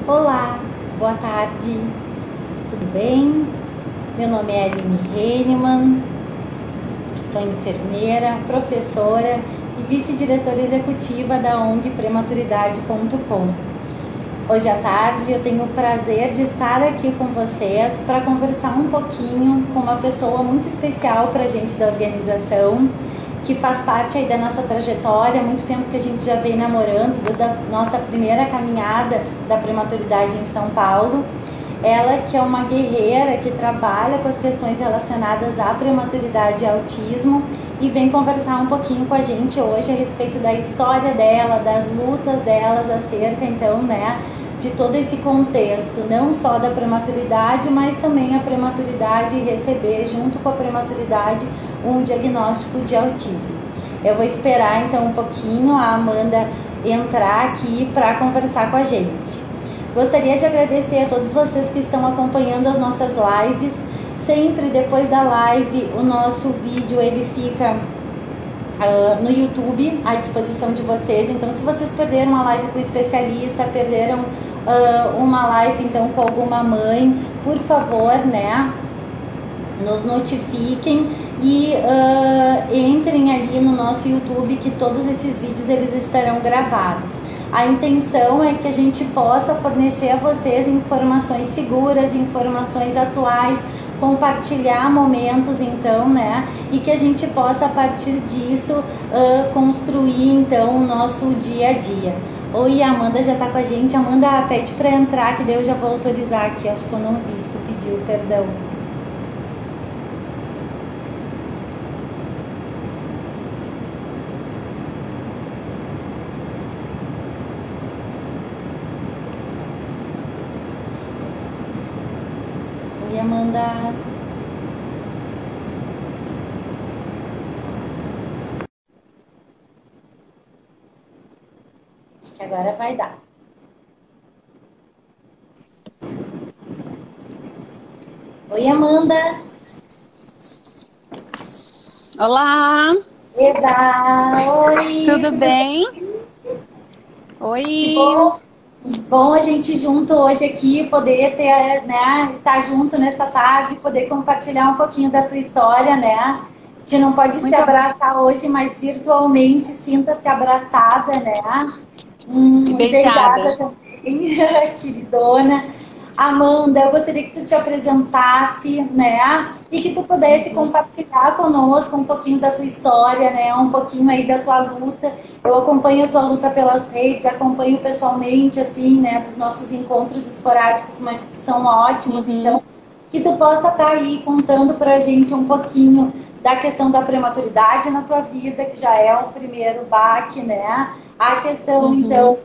Olá, boa tarde, tudo bem? Meu nome é Aline Heinemann, sou enfermeira, professora e vice-diretora executiva da ONG Prematuridade.com. Hoje à tarde eu tenho o prazer de estar aqui com vocês para conversar um pouquinho com uma pessoa muito especial para a gente da organização, que faz parte aí da nossa trajetória, há muito tempo que a gente já vem namorando, desde a nossa primeira caminhada da prematuridade em São Paulo. Ela que é uma guerreira que trabalha com as questões relacionadas à prematuridade e autismo e vem conversar um pouquinho com a gente hoje a respeito da história dela, das lutas delas acerca, então, de todo esse contexto, não só da prematuridade, mas também a prematuridade e receber, junto com a prematuridade, um diagnóstico de autismo. Eu vou esperar, então, um pouquinho a Amanda entrar aqui para conversar com a gente. Gostaria de agradecer a todos vocês que estão acompanhando as nossas lives. Sempre depois da live, o nosso vídeo ele fica no YouTube à disposição de vocês. Então, se vocês perderam uma live com especialista, perderam uma live então com alguma mãe, por favor, nos notifiquem e entrem ali no nosso YouTube, que todos esses vídeos eles estarão gravados. A intenção é que a gente possa fornecer a vocês informações seguras, informações atuais, compartilhar momentos, então, e que a gente possa, a partir disso, construir, então, o nosso dia a dia. Oi, a Amanda já tá com a gente. Amanda, pede para entrar, que daí eu já vou autorizar aqui. Acho que eu não vi se tu pediu, perdão. Oi, Amanda. Acho que agora vai dar. Oi, Amanda. Olá! Eba! Oi! Tudo bem? Oi! Bom a gente junto hoje aqui, poder ter, estar junto nessa tarde, poder compartilhar um pouquinho da tua história, A gente não pode se abraçar hoje, mas virtualmente sinta-se abraçada, E beijada beijada. também, queridona. Amanda, eu gostaria que tu te apresentasse, e que tu pudesse compartilhar conosco um pouquinho da tua história, um pouquinho aí da tua luta. Eu acompanho a tua luta pelas redes, acompanho pessoalmente, assim, dos nossos encontros esporádicos, mas que são ótimos. Então, que tu possa estar aí contando pra gente um pouquinho da questão da prematuridade na tua vida, que já é o primeiro baque, A questão, então,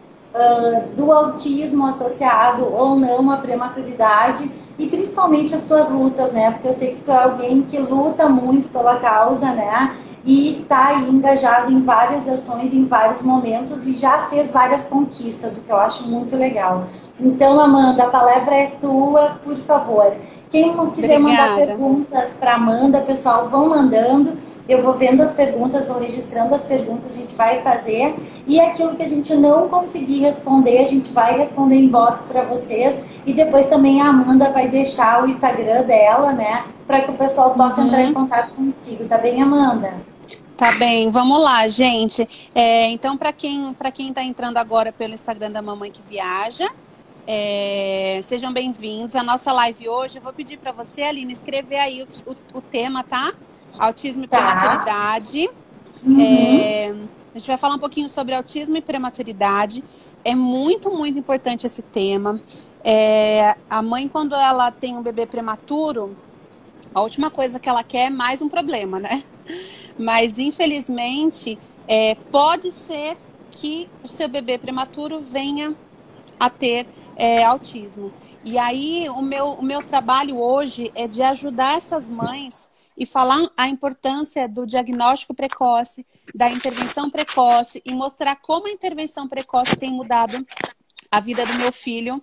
do autismo associado ou não à prematuridade e principalmente as tuas lutas, Porque eu sei que tu é alguém que luta muito pela causa, E tá aí engajado em várias ações, em vários momentos e já fez várias conquistas, o que eu acho muito legal. Então, Amanda, a palavra é tua, por favor. Quem não quiser mandar perguntas para Amanda, pessoal, vão mandando. Eu vou vendo as perguntas, vou registrando as perguntas, a gente vai fazer. E aquilo que a gente não conseguir responder, a gente vai responder em box para vocês. E depois também a Amanda vai deixar o Instagram dela, para que o pessoal possa entrar em contato contigo. Tá bem, Amanda? Tá bem, vamos lá, gente. Então, para quem está entrando agora pelo Instagram da Mamãe que Viaja, sejam bem-vindos. A nossa live hoje, eu vou pedir para você, Aline, escrever aí o tema, tá? Autismo e prematuridade. A gente vai falar um pouquinho sobre autismo e prematuridade. É muito, muito importante esse tema. A mãe, quando ela tem um bebê prematuro, a última coisa que ela quer é mais um problema, Mas, infelizmente, pode ser que o seu bebê prematuro venha a ter autismo. E aí, o meu trabalho hoje é de ajudar essas mães e falar a importância do diagnóstico precoce, da intervenção precoce e mostrar como a intervenção precoce tem mudado a vida do meu filho,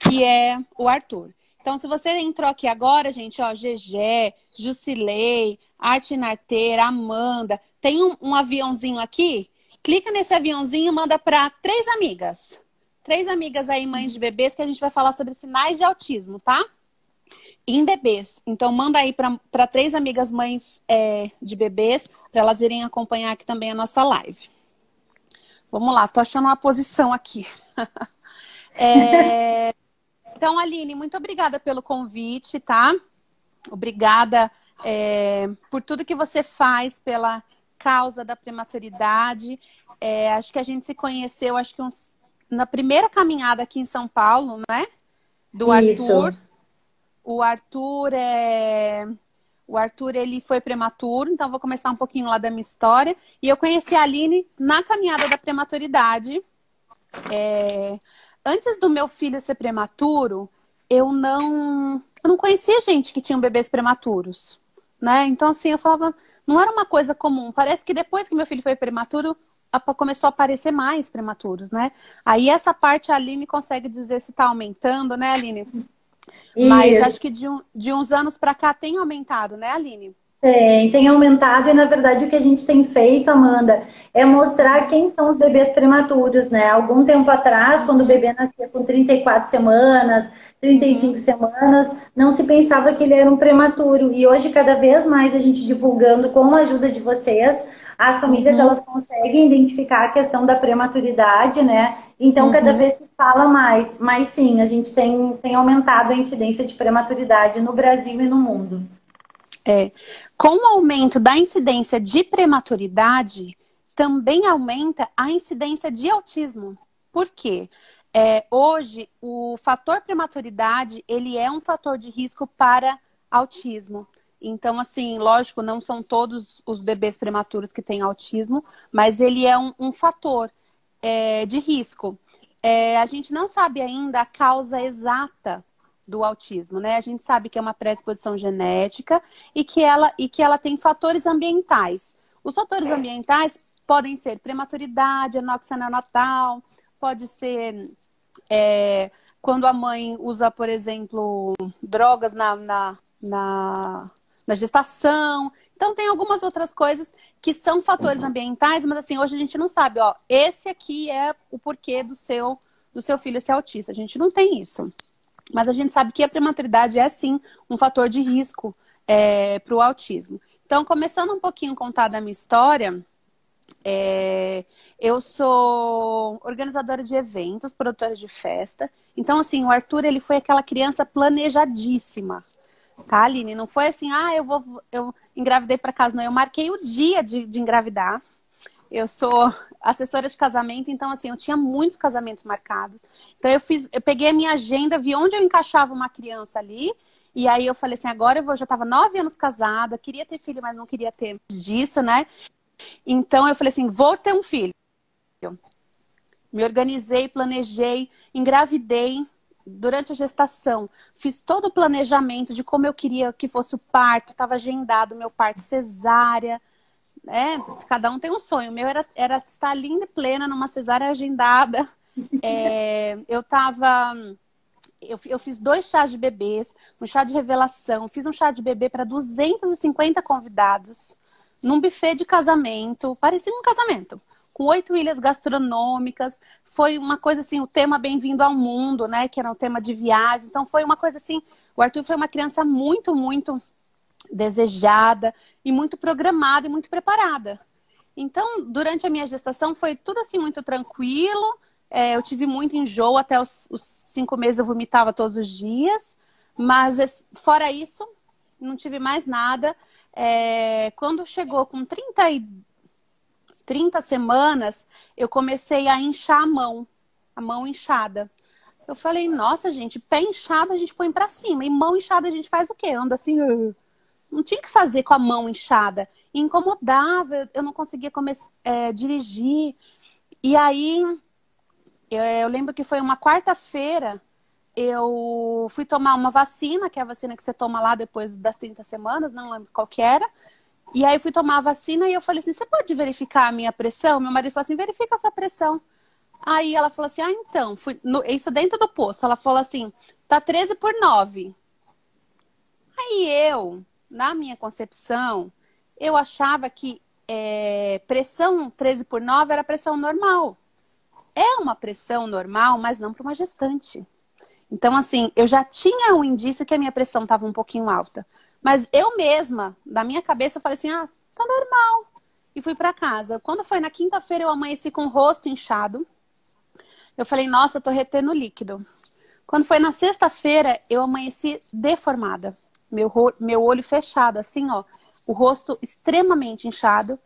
que é o Arthur. Então, se você entrou aqui agora, gente, ó, Gegé, Jusilei, Arte Narteira, Amanda, tem um aviãozinho aqui? Clica nesse aviãozinho e manda para 3 amigas. três amigas aí, mães de bebês, que a gente vai falar sobre sinais de autismo, tá? Em bebês. Então, manda aí para três amigas mães de bebês, para elas virem acompanhar aqui também a nossa live. Vamos lá, tô achando uma posição aqui. Então, Aline, muito obrigada pelo convite, tá? Obrigada por tudo que você faz pela causa da prematuridade. Acho que a gente se conheceu, acho que na primeira caminhada aqui em São Paulo, né? Do Arthur. O Arthur, ele foi prematuro, então vou começar um pouquinho lá da minha história. E eu conheci a Aline na caminhada da prematuridade. Antes do meu filho ser prematuro, eu não conhecia gente que tinha bebês prematuros, né? Então, assim, eu falava, não era uma coisa comum. Parece que depois que meu filho foi prematuro, começou a aparecer mais prematuros, né? Aí essa parte a Aline consegue dizer se está aumentando, né, Aline? Mas acho que de uns anos para cá tem aumentado, né, Aline? Tem aumentado e, na verdade, o que a gente tem feito, Amanda, é mostrar quem são os bebês prematuros, né? Algum tempo atrás, quando o bebê nascia com 34 semanas, 35 semanas, não se pensava que ele era um prematuro. E hoje, cada vez mais, a gente divulgando com a ajuda de vocês, as famílias, elas conseguem identificar a questão da prematuridade, né? Então, cada vez se fala mais. Mas, sim, a gente tem aumentado a incidência de prematuridade no Brasil e no mundo. Com o aumento da incidência de prematuridade, também aumenta a incidência de autismo. Por quê? Hoje, o fator prematuridade, ele é um fator de risco para autismo. Então, assim, lógico, não são todos os bebês prematuros que têm autismo, mas ele é um fator de risco. A gente não sabe ainda a causa exata do autismo, né? A gente sabe que é uma predisposição genética e que ela tem fatores ambientais. Os fatores ambientais podem ser prematuridade, anóxia neonatal, pode ser quando a mãe usa, por exemplo, drogas na gestação. Então, tem algumas outras coisas que são fatores ambientais, mas assim, hoje a gente não sabe, ó, esse aqui é o porquê do seu filho ser autista. A gente não tem isso. Mas a gente sabe que a prematuridade é, sim, um fator de risco para o autismo. Então, começando um pouquinho a contar da minha história, eu sou organizadora de eventos, produtora de festa. Então, assim, o Arthur, ele foi aquela criança planejadíssima. Tá, Aline? Não foi assim, eu engravidei para casa, não. Eu marquei o dia de engravidar. Eu sou assessora de casamento, então, assim, eu tinha muitos casamentos marcados. Então, eu peguei a minha agenda, vi onde eu encaixava uma criança ali. E aí, eu falei assim, agora já estava 9 anos casada, queria ter filho, mas não queria ter disso, né? Então, eu falei assim, vou ter um filho. Me organizei, planejei, engravidei durante a gestação. Fiz todo o planejamento de como eu queria que fosse o parto. Estava agendado o meu parto cesárea. Cada um tem um sonho. O meu era estar linda e plena numa cesárea agendada. Eu fiz 2 chás de bebês, um chá de revelação, fiz um chá de bebê para 250 convidados, num buffet de casamento, parecia um casamento, com 8 ilhas gastronômicas. Foi uma coisa assim, o tema Bem-vindo ao Mundo, né, que era um tema de viagem. Então foi uma coisa assim, o Arthur foi uma criança muito, muito desejada e muito programada e muito preparada. Então, durante a minha gestação foi tudo assim muito tranquilo. Eu tive muito enjoo, até os 5 meses eu vomitava todos os dias. Mas fora isso, não tive mais nada. Quando chegou com 30 semanas, eu comecei a inchar a mão inchada. Eu falei, nossa, gente, pé inchado a gente põe pra cima. E mão inchada a gente faz o quê? Anda assim... Não tinha o que fazer com a mão inchada. E incomodava, eu não conseguia dirigir. E aí, eu lembro que foi uma quarta-feira, eu fui tomar uma vacina, que é a vacina que você toma lá depois das 30 semanas, não lembro qual que era. E aí eu fui tomar a vacina e eu falei assim, você pode verificar a minha pressão? Meu marido falou assim, verifica a sua pressão. Aí ela falou assim, então, isso dentro do posto. Ela falou assim, tá 13/9. Aí na minha concepção, eu achava que pressão 13/9 era pressão normal. é uma pressão normal, mas não para uma gestante. Então, assim, eu já tinha um indício que a minha pressão estava um pouquinho alta. Mas eu mesma, na minha cabeça, eu falei assim, ah, tá normal. E fui para casa. Quando foi na quinta-feira, eu amanheci com o rosto inchado. Eu falei, nossa, eu tô retendo líquido. Quando foi na sexta-feira, eu amanheci deformada. Meu olho fechado, assim, ó. O rosto extremamente inchado.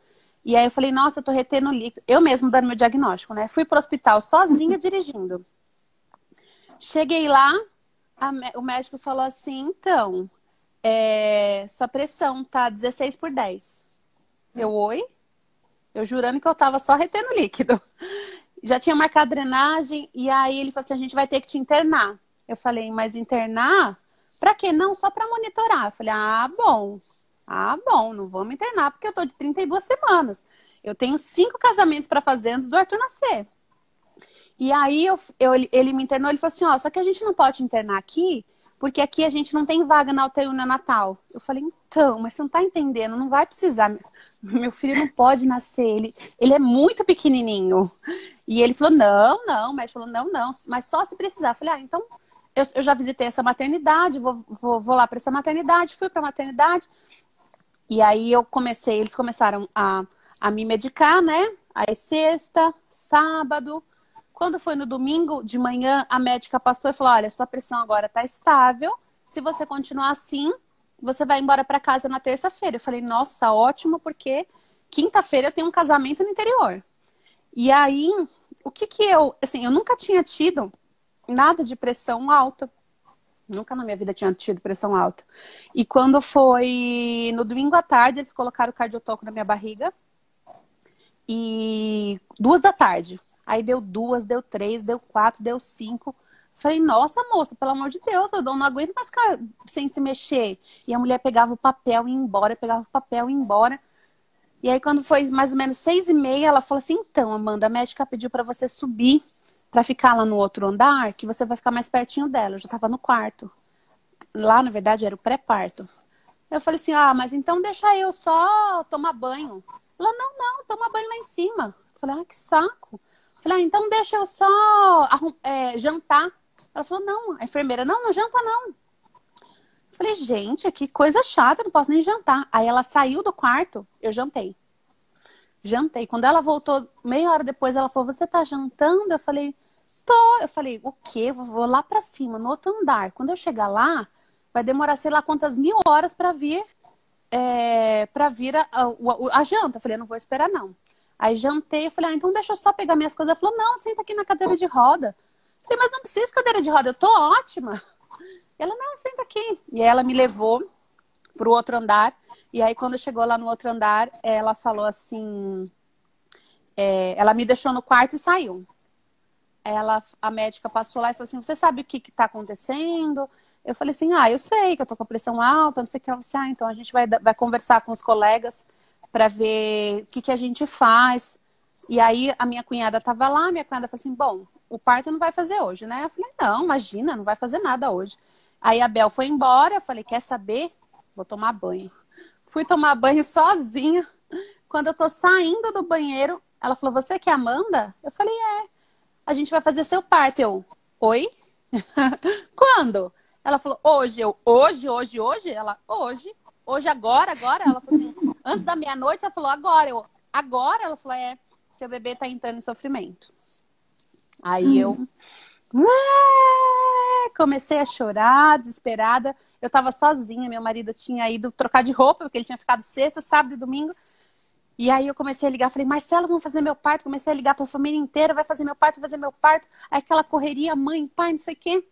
E aí eu falei, nossa, eu tô retendo líquido. Eu mesmo dando meu diagnóstico, né? Fui pro hospital sozinha dirigindo. Cheguei lá, o médico falou assim, então, sua pressão tá 16/10. Eu, oi? Eu jurando que eu tava só retendo líquido. Já tinha marcado drenagem, e aí ele falou assim, a gente vai ter que te internar. Eu falei, mas internar? Pra quê? Não, só pra monitorar. Eu falei, ah, bom. Ah, bom, não vou me internar, porque eu tô de 32 semanas. Eu tenho 5 casamentos pra fazer antes do Arthur nascer. E aí ele me internou, ele falou assim, ó, só que a gente não pode internar aqui, porque aqui a gente não tem vaga na UTI neonatal. Eu falei, então, mas você não tá entendendo, não vai precisar. Meu filho não pode nascer, ele é muito pequenininho. E ele falou, não, o médico falou, não, mas só se precisar. Eu falei, ah, então, eu já visitei essa maternidade, vou lá para essa maternidade, fui para a maternidade. E aí eles começaram a me medicar, né? Aí sexta, sábado. Quando foi no domingo de manhã, a médica passou e falou, olha, sua pressão agora tá estável. Se você continuar assim, você vai embora para casa na terça-feira. Eu falei, nossa, ótimo, porque quinta-feira eu tenho um casamento no interior. E aí, o que assim, eu nunca tinha tido nada de pressão alta. Nunca na minha vida tinha tido pressão alta. E quando foi no domingo à tarde, eles colocaram o cardiotoco na minha barriga. E 2 da tarde. Aí deu 2, deu 3, deu 4, deu 5. Falei, nossa, moça, pelo amor de Deus, eu não aguento mais ficar sem se mexer. E a mulher pegava o papel e ia embora, pegava o papel e ia embora. E aí, quando foi mais ou menos 6h30, ela falou assim, então, Amanda, a médica pediu pra você subir pra ficar lá no outro andar, que você vai ficar mais pertinho dela. Eu já tava no quarto. Lá, na verdade, era o pré-parto. Eu falei assim, ah, mas então deixa eu só tomar banho. Ela, não, toma banho lá em cima. Eu falei, ah, que saco. Eu falei, ah, então deixa eu só jantar. Ela falou, não, a enfermeira, não janta não. Eu falei, gente, que coisa chata, não posso nem jantar. Aí ela saiu do quarto, eu jantei. Jantei. Quando ela voltou, meia hora depois, ela falou, você tá jantando? Eu falei, tô. Eu falei, o quê? Eu vou lá pra cima, no outro andar. Quando eu chegar lá, vai demorar sei lá quantas 1000 horas pra vir a janta. Eu falei, eu não vou esperar não. Aí jantei, eu falei, ah, então deixa eu só pegar minhas coisas. Ela falou, não, senta aqui na cadeira de roda. Eu falei, mas não precisa de cadeira de roda, eu tô ótima. Ela, não, senta aqui. E ela me levou pro outro andar. E aí, quando chegou lá no outro andar, ela falou assim... ela me deixou no quarto e saiu. A médica passou lá e falou assim, você sabe o que tá acontecendo? Eu falei assim, ah, eu sei que eu tô com a pressão alta, não sei o que. Ela falou assim, ah, então a gente vai conversar com os colegas para ver o que a gente faz. E aí a minha cunhada tava lá, minha cunhada falou assim, bom, o parto não vai fazer hoje, né? Eu falei, não, imagina, não vai fazer nada hoje. Aí a Bel foi embora, eu falei, quer saber? Vou tomar banho. Fui tomar banho sozinha. Quando eu tô saindo do banheiro, ela falou, você que é a Amanda? Eu falei, a gente vai fazer seu parto. Eu, oi? Quando? Ela falou, hoje. Eu, hoje? Ela, hoje. Hoje, agora? Ela falou assim, antes da meia-noite, ela falou, agora. Eu, agora? Ela falou, seu bebê tá entrando em sofrimento. Aí eu comecei a chorar, desesperada. Eu tava sozinha, meu marido tinha ido trocar de roupa, porque ele tinha ficado sexta, sábado e domingo. E aí eu comecei a ligar, falei, Marcelo, vamos fazer meu parto. Comecei a ligar pra família inteira, vai fazer meu parto. Aí aquela correria, mãe, pai, não sei o quê.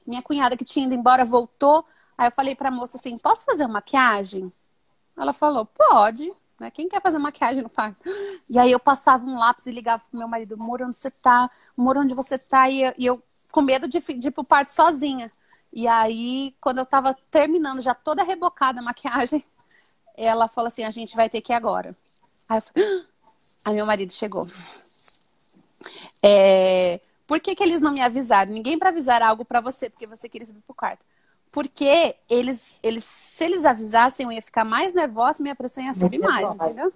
Minha cunhada que tinha ido embora voltou. Aí eu falei pra moça assim, posso fazer uma maquiagem? Ela falou, pode. Né? Quem quer fazer maquiagem no parto? E aí eu passava um lápis e ligava pro meu marido, amor, onde você tá? Amor, onde você tá? E eu com medo de ir pro parto sozinha. E aí, quando eu tava terminando, já toda rebocada a maquiagem, ela falou assim, a gente vai ter que ir agora. Aí eu falei, aí meu marido chegou. Por que eles não me avisaram? Ninguém para avisar algo para você, porque você queria subir pro quarto. Porque se eles avisassem, eu ia ficar mais nervosa e minha pressão ia subir mais, entendeu?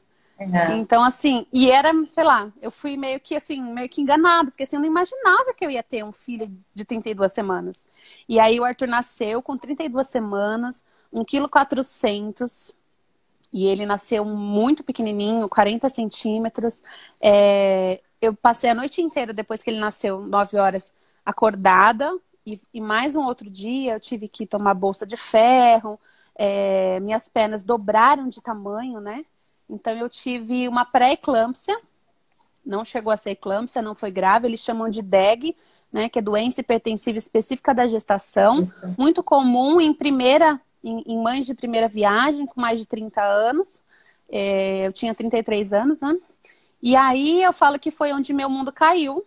É. Então, assim, e era, sei lá, eu fui meio que assim, meio que enganada, porque assim, eu não imaginava que eu ia ter um filho de 32 semanas. E aí o Arthur nasceu com 32 semanas, 1,4 kg, e ele nasceu muito pequenininho, 40 centímetros. Eu passei a noite inteira, depois que ele nasceu, 9 horas, acordada. E mais um outro dia eu tive que tomar bolsa de ferro. Minhas pernas dobraram de tamanho, né? Então eu tive uma pré-eclâmpsia. Não chegou a ser eclâmpsia, não foi grave. Eles chamam de DEG, né? Que é doença hipertensiva específica da gestação. Isso. Muito comum em mães de primeira viagem, com mais de 30 anos. Eu tinha 33 anos, né? E aí eu falo que foi onde meu mundo caiu,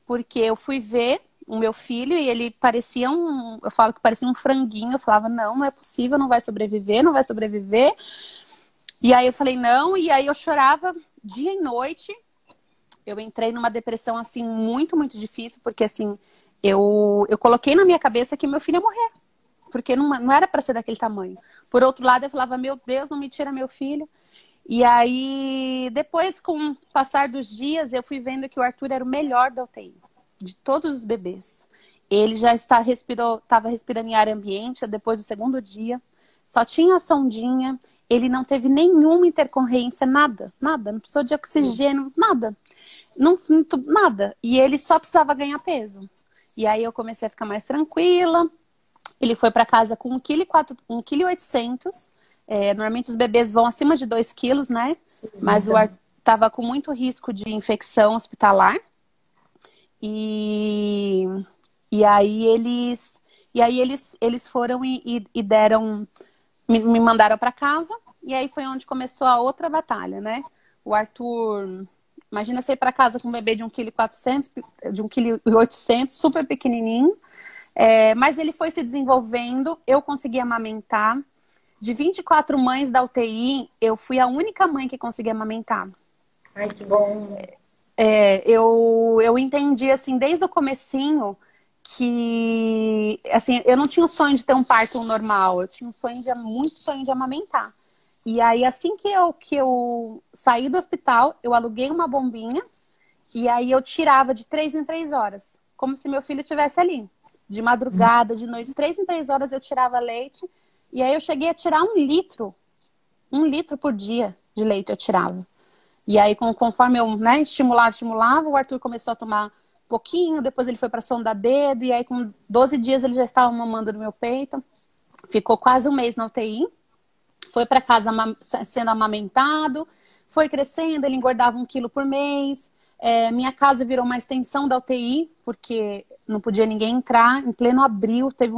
porque eu fui ver o meu filho e ele parecia eu falo que parecia um franguinho. Eu falava, não, não é possível, não vai sobreviver, não vai sobreviver. E aí eu falei, não, e aí eu chorava dia e noite. Eu entrei numa depressão, assim, muito, muito difícil, porque, assim, eu coloquei na minha cabeça que meu filho ia morrer, porque não era para ser daquele tamanho. Por outro lado, eu falava, meu Deus, não me tira meu filho. E aí, depois, com o passar dos dias, eu fui vendo que o Arthur era o melhor da UTI, de todos os bebês. Ele já estava respirando em ar ambiente depois do segundo dia, só tinha a sondinha, ele não teve nenhuma intercorrência, nada, nada, não precisou de oxigênio, nada. Nada. E ele só precisava ganhar peso. E aí eu comecei a ficar mais tranquila. Ele foi para casa com 1,8 kg. Normalmente os bebês vão acima de 2 quilos, né? Mas o Arthur estava com muito risco de infecção hospitalar. E, e aí eles foram e deram, me mandaram para casa. E aí foi onde começou a outra batalha, né? O Arthur, imagina você ir para casa com um bebê de 1,4 kg, de 1,8 kg, super pequenininho. Mas ele foi se desenvolvendo, eu consegui amamentar. De 24 mães da UTI, eu fui a única mãe que consegui amamentar. Ai, que bom. Eu entendi, assim, desde o comecinho que, assim, eu não tinha o sonho de ter um parto normal, eu tinha muito sonho de amamentar. E aí, assim que eu saí do hospital, eu aluguei uma bombinha e aí eu tirava de 3 em 3 horas, como se meu filho estivesse ali. De madrugada, de noite, de 3 em 3 horas eu tirava leite. E aí eu cheguei a tirar 1 litro por dia de leite eu tirava. E aí, conforme eu, né, estimulava, o Arthur começou a tomar pouquinho, depois ele foi para sonda dedo, e aí com 12 dias ele já estava mamando no meu peito. Ficou quase um mês na UTI. Foi para casa sendo amamentado, foi crescendo, ele engordava 1 quilo por mês. Minha casa virou uma extensão da UTI, porque não podia ninguém entrar. Em pleno abril, teve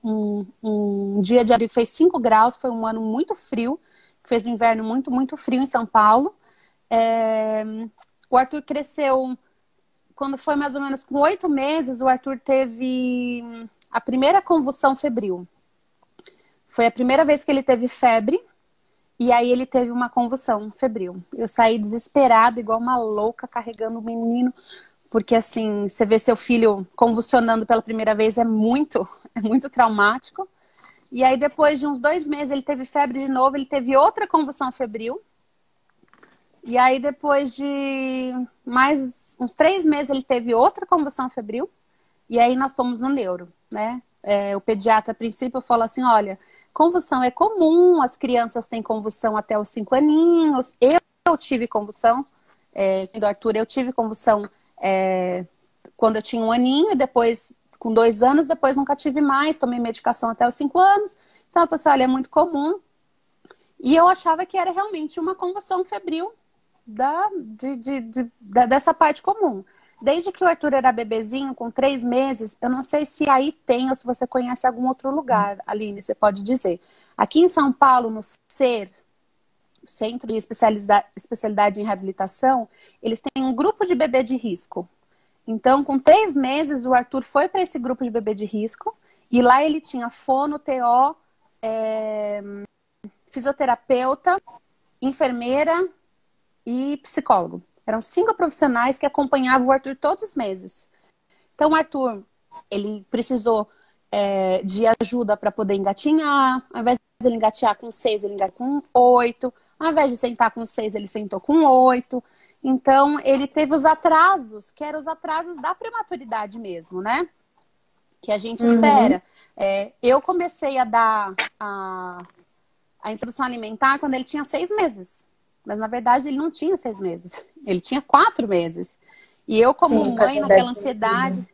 um dia de abril que fez 5 graus, foi um ano muito frio, fez um inverno muito, muito frio em São Paulo. O Arthur cresceu, quando foi mais ou menos com 8 meses, o Arthur teve a primeira convulsão febril. Foi a primeira vez que ele teve febre. E aí ele teve uma convulsão febril. Eu saí desesperada, igual uma louca, carregando o menino. Porque assim, você vê seu filho convulsionando pela primeira vez é muito traumático. E aí depois de uns 2 meses ele teve febre de novo, ele teve outra convulsão febril. E aí depois de mais uns 3 meses ele teve outra convulsão febril. E aí nós fomos no neuro, né? O pediatra, a princípio, falou assim, olha, convulsão é comum, as crianças têm convulsão até os 5 aninhos. Eu tive convulsão, do Arthur, eu tive convulsão quando eu tinha 1 aninho, e depois, com 2 anos, depois nunca tive mais, tomei medicação até os 5 anos. Então, eu falei assim, olha, é muito comum. E eu achava que era realmente uma convulsão febril dessa parte comum. Desde que o Arthur era bebezinho, com 3 meses, eu não sei se aí tem ou se você conhece algum outro lugar, Aline, você pode dizer. Aqui em São Paulo, no Centro de Especialidade em Reabilitação, eles têm um grupo de bebê de risco. Então, com 3 meses, o Arthur foi para esse grupo de bebê de risco, e lá ele tinha fono, TO, fisioterapeuta, enfermeira e psicólogo. Eram 5 profissionais que acompanhavam o Arthur todos os meses. Então, o Arthur, ele precisou de ajuda para poder engatinhar. Ao invés de ele engatear com 6, ele engateou com 8. Ao invés de sentar com 6, ele sentou com 8. Então, ele teve os atrasos, que eram os atrasos da prematuridade mesmo, né? Que a gente espera. Eu comecei a dar a introdução alimentar quando ele tinha 6 meses. Mas, na verdade, ele não tinha 6 meses. Ele tinha 4 meses. E eu, como mãe, naquela ansiedade,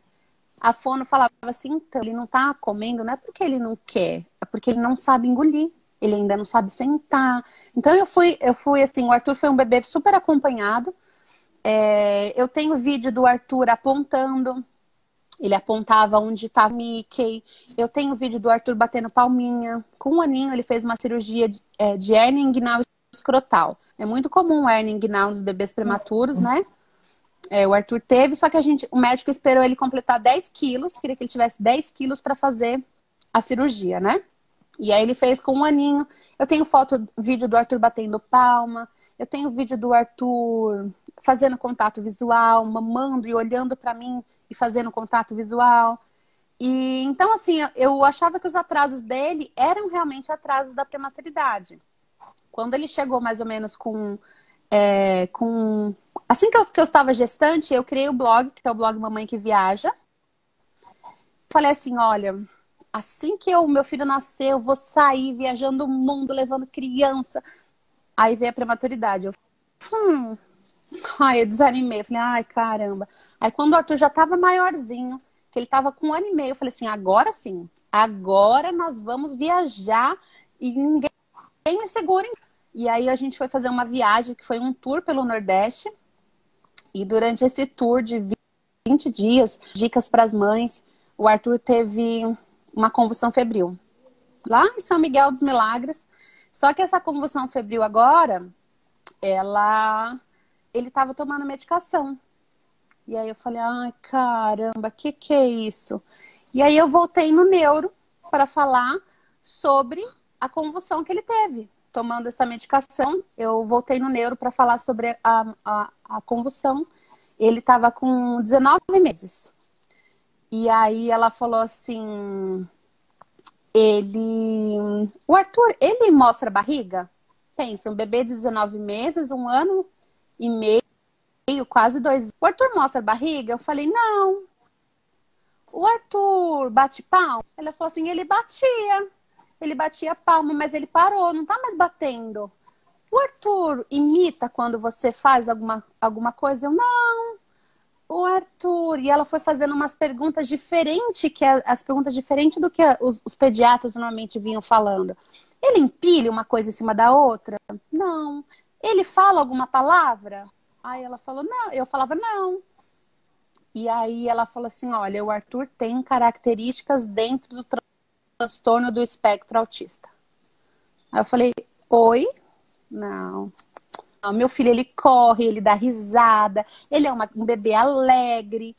a fono falava assim, então, ele não tá comendo, não é porque ele não quer, é porque ele não sabe engolir. Ele ainda não sabe sentar. Então, eu fui assim, o Arthur foi um bebê super acompanhado. Eu tenho vídeo do Arthur apontando. Ele apontava onde estava o Mickey. Eu tenho vídeo do Arthur batendo palminha. Com 1 aninho, ele fez uma cirurgia de hérnia inguinal escrotal. É muito comum hérnia inguinal nos bebês prematuros, né? O Arthur teve, só que o médico esperou ele completar 10 quilos. Queria que ele tivesse 10 quilos para fazer a cirurgia, né? E aí ele fez com 1 aninho. Eu tenho vídeo do Arthur batendo palma. Eu tenho vídeo do Arthur fazendo contato visual, mamando e olhando para mim e fazendo contato visual. E então, assim, eu achava que os atrasos dele eram realmente atrasos da prematuridade. Quando ele chegou mais ou menos assim que eu estava gestante, eu criei o blog, que é o blog Mamãe que Viaja. Falei assim, olha, assim que meu filho nascer, eu vou sair viajando o mundo, levando criança. Aí veio a prematuridade. Eu desanimei. Falei, ai, caramba. Aí quando o Arthur já estava maiorzinho, que ele estava com 1 ano e meio, eu falei assim, agora sim. Agora nós vamos viajar e ninguém me segura. E aí a gente foi fazer uma viagem, que foi um tour pelo Nordeste. E durante esse tour de 20 dias, dicas para as mães, o Arthur teve uma convulsão febril. Lá em São Miguel dos Milagres. Só que essa convulsão febril agora, ele estava tomando medicação. E aí eu falei, ai, caramba, que é isso? E aí eu voltei no neuro para falar sobre a convulsão que ele teve. Tomando essa medicação, eu voltei no neuro para falar sobre a convulsão. Ele estava com 19 meses. E aí ela falou assim, o Arthur, ele mostra barriga? Pensa, um bebê de 19 meses, 1 ano e meio, quase 2. O Arthur mostra barriga? Eu falei, não. O Arthur bate palma? Ela falou assim, ele batia palma, mas ele parou, não tá mais batendo. O Arthur imita quando você faz alguma coisa? Eu, não. O Arthur, e ela foi fazendo umas perguntas diferentes, as perguntas diferentes do que os pediatras normalmente vinham falando. Ele empilha uma coisa em cima da outra? Não. Ele fala alguma palavra? Aí ela falou, não. Eu falava, não. E aí ela falou assim, olha, o Arthur tem características dentro do transtorno do espectro autista. Aí eu falei, oi? Não. Meu filho, ele corre, ele dá risada, ele é um bebê alegre.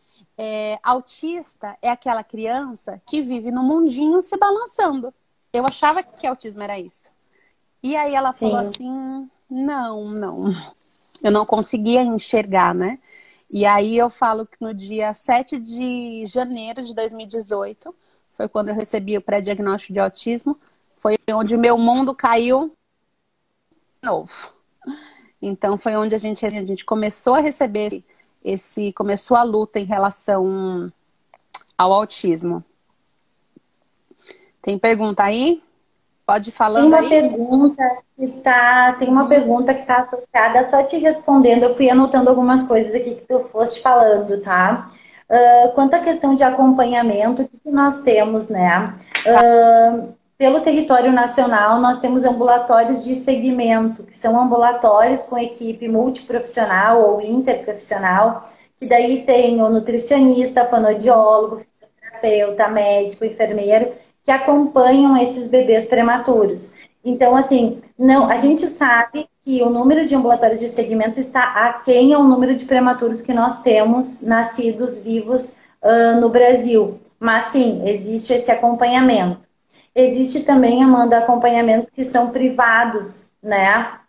Autista é aquela criança que vive no mundinho se balançando. Eu achava que autismo era isso. E aí ela falou assim, não. Eu não conseguia enxergar, né? E aí eu falo que no dia 7 de janeiro de 2018, foi quando eu recebi o pré-diagnóstico de autismo, foi onde o meu mundo caiu de novo. Então foi onde a gente começou a receber começou a luta em relação ao autismo. Tem pergunta aí? Pode ir falando aí. Tem uma pergunta que está associada, só te respondendo, eu fui anotando algumas coisas aqui que tu foste falando, tá? Quanto à questão de acompanhamento, o que nós temos, né? Pelo território nacional, nós temos ambulatórios de segmento, que são ambulatórios com equipe multiprofissional ou interprofissional, que daí tem o nutricionista, fonoaudiólogo, fisioterapeuta, médico, enfermeiro, que acompanham esses bebês prematuros. Então, assim, a gente sabe que o número de ambulatórios de segmento está aquém ao número de prematuros que nós temos nascidos vivos no Brasil. Mas, sim, existe esse acompanhamento. Existe também, Amanda, acompanhamentos que são privados, né?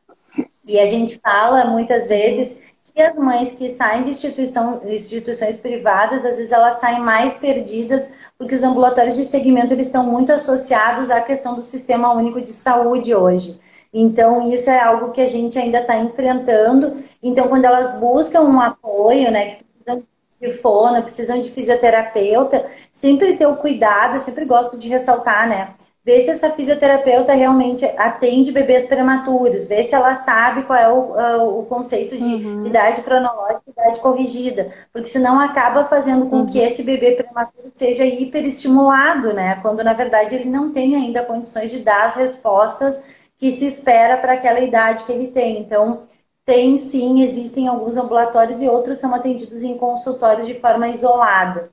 E a gente fala, muitas vezes, que as mães que saem de instituições privadas, às vezes elas saem mais perdidas, porque os ambulatórios de segmento eles estão muito associados à questão do Sistema Único de Saúde hoje. Então, isso é algo que a gente ainda está enfrentando. Então, quando elas buscam um apoio, né, que precisam de fono, precisam de fisioterapeuta, sempre ter o cuidado, eu sempre gosto de ressaltar, né? Ver se essa fisioterapeuta realmente atende bebês prematuros, ver se ela sabe qual é o conceito de idade cronológica e idade corrigida, porque senão acaba fazendo com que esse bebê prematuro seja hiperestimulado, né? Quando na verdade ele não tem ainda condições de dar as respostas que se espera para aquela idade que ele tem. Então, tem sim, existem alguns ambulatórios e outros são atendidos em consultórios de forma isolada.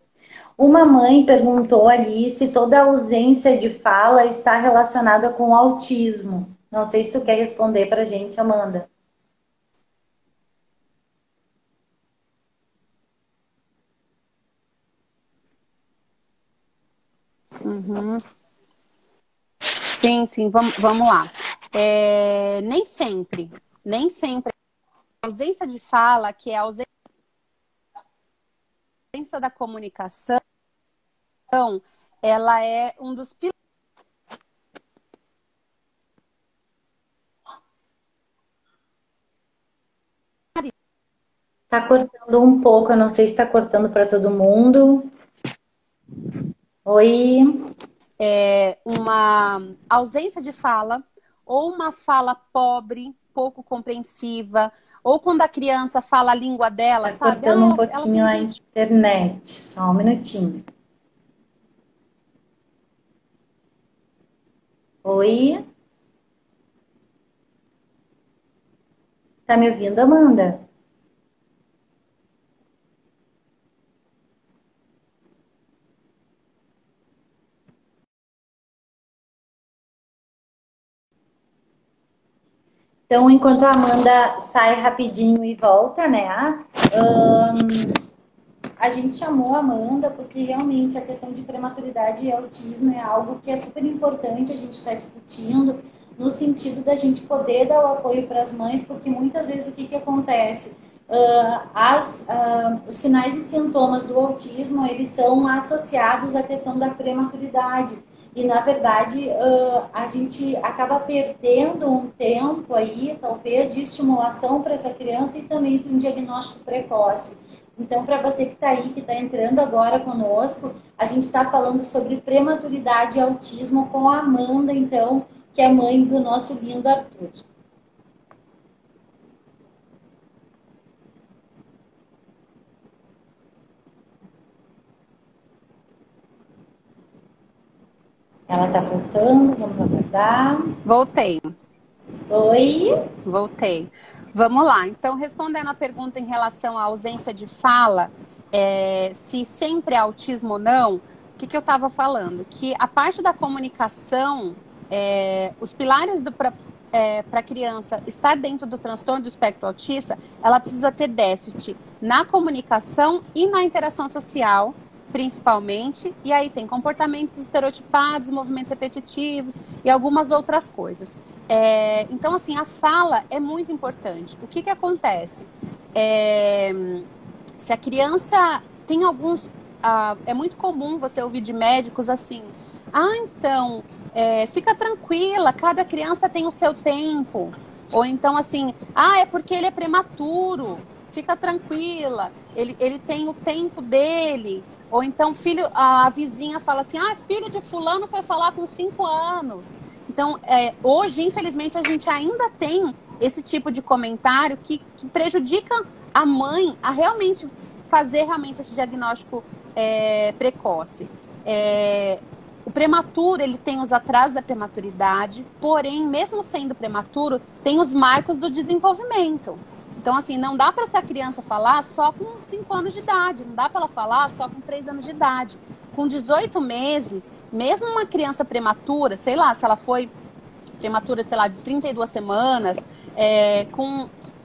Uma mãe perguntou ali se toda ausência de fala está relacionada com autismo. Não sei se tu quer responder para a gente, Amanda. Sim, sim, vamos lá. Nem sempre a ausência de fala, que é a ausência da comunicação, ela é um dos pilares. Tá cortando um pouco, eu não sei se está cortando para todo mundo. Oi. Uma ausência de fala, ou uma fala pobre, pouco compreensiva, ou quando a criança fala a língua dela, Tá sabe? cortando um Ela pouquinho tem a gente. internet. Só um minutinho. Oi. Tá me ouvindo, Amanda? Então, enquanto a Amanda sai rapidinho e volta, né? A gente chamou a Amanda porque realmente a questão de prematuridade e autismo é algo que é super importante a gente estar discutindo no sentido da gente poder dar o apoio para as mães, porque muitas vezes o que acontece? Os sinais e sintomas do autismo, eles são associados à questão da prematuridade. E, na verdade, a gente acaba perdendo um tempo aí, talvez, de estimulação para essa criança e também de um diagnóstico precoce. Então, para você que está aí, que está entrando agora conosco, a gente está falando sobre prematuridade e autismo com a Amanda, então, que é mãe do nosso lindo Arthur. Ela está voltando, vamos aguardar. Voltei. Oi? Voltei. Vamos lá. Então, respondendo a pergunta em relação à ausência de fala, se sempre é autismo ou não, o que eu estava falando? Que a parte da comunicação, os pilares para a criança estar dentro do transtorno do espectro autista, ela precisa ter déficit na comunicação e na interação social, principalmente, e aí tem comportamentos estereotipados, movimentos repetitivos e algumas outras coisas. Então, assim, a fala é muito importante. O que acontece? Se a criança tem alguns... é muito comum você ouvir de médicos assim, então, fica tranquila, cada criança tem o seu tempo. Ou então, assim, é porque ele é prematuro, fica tranquila, ele tem o tempo dele. Ou então, a vizinha fala assim, filho de fulano foi falar com 5 anos. Então, hoje, infelizmente, a gente ainda tem esse tipo de comentário que prejudica a mãe a realmente fazer esse diagnóstico precoce. O prematuro, ele tem os atrasos da prematuridade, porém, mesmo sendo prematuro, tem os marcos do desenvolvimento. Então, assim, não dá para essa criança falar só com 5 anos de idade, não dá para ela falar só com 3 anos de idade. Com 18 meses, mesmo uma criança prematura, sei lá, se ela foi prematura, sei lá, de 32 semanas,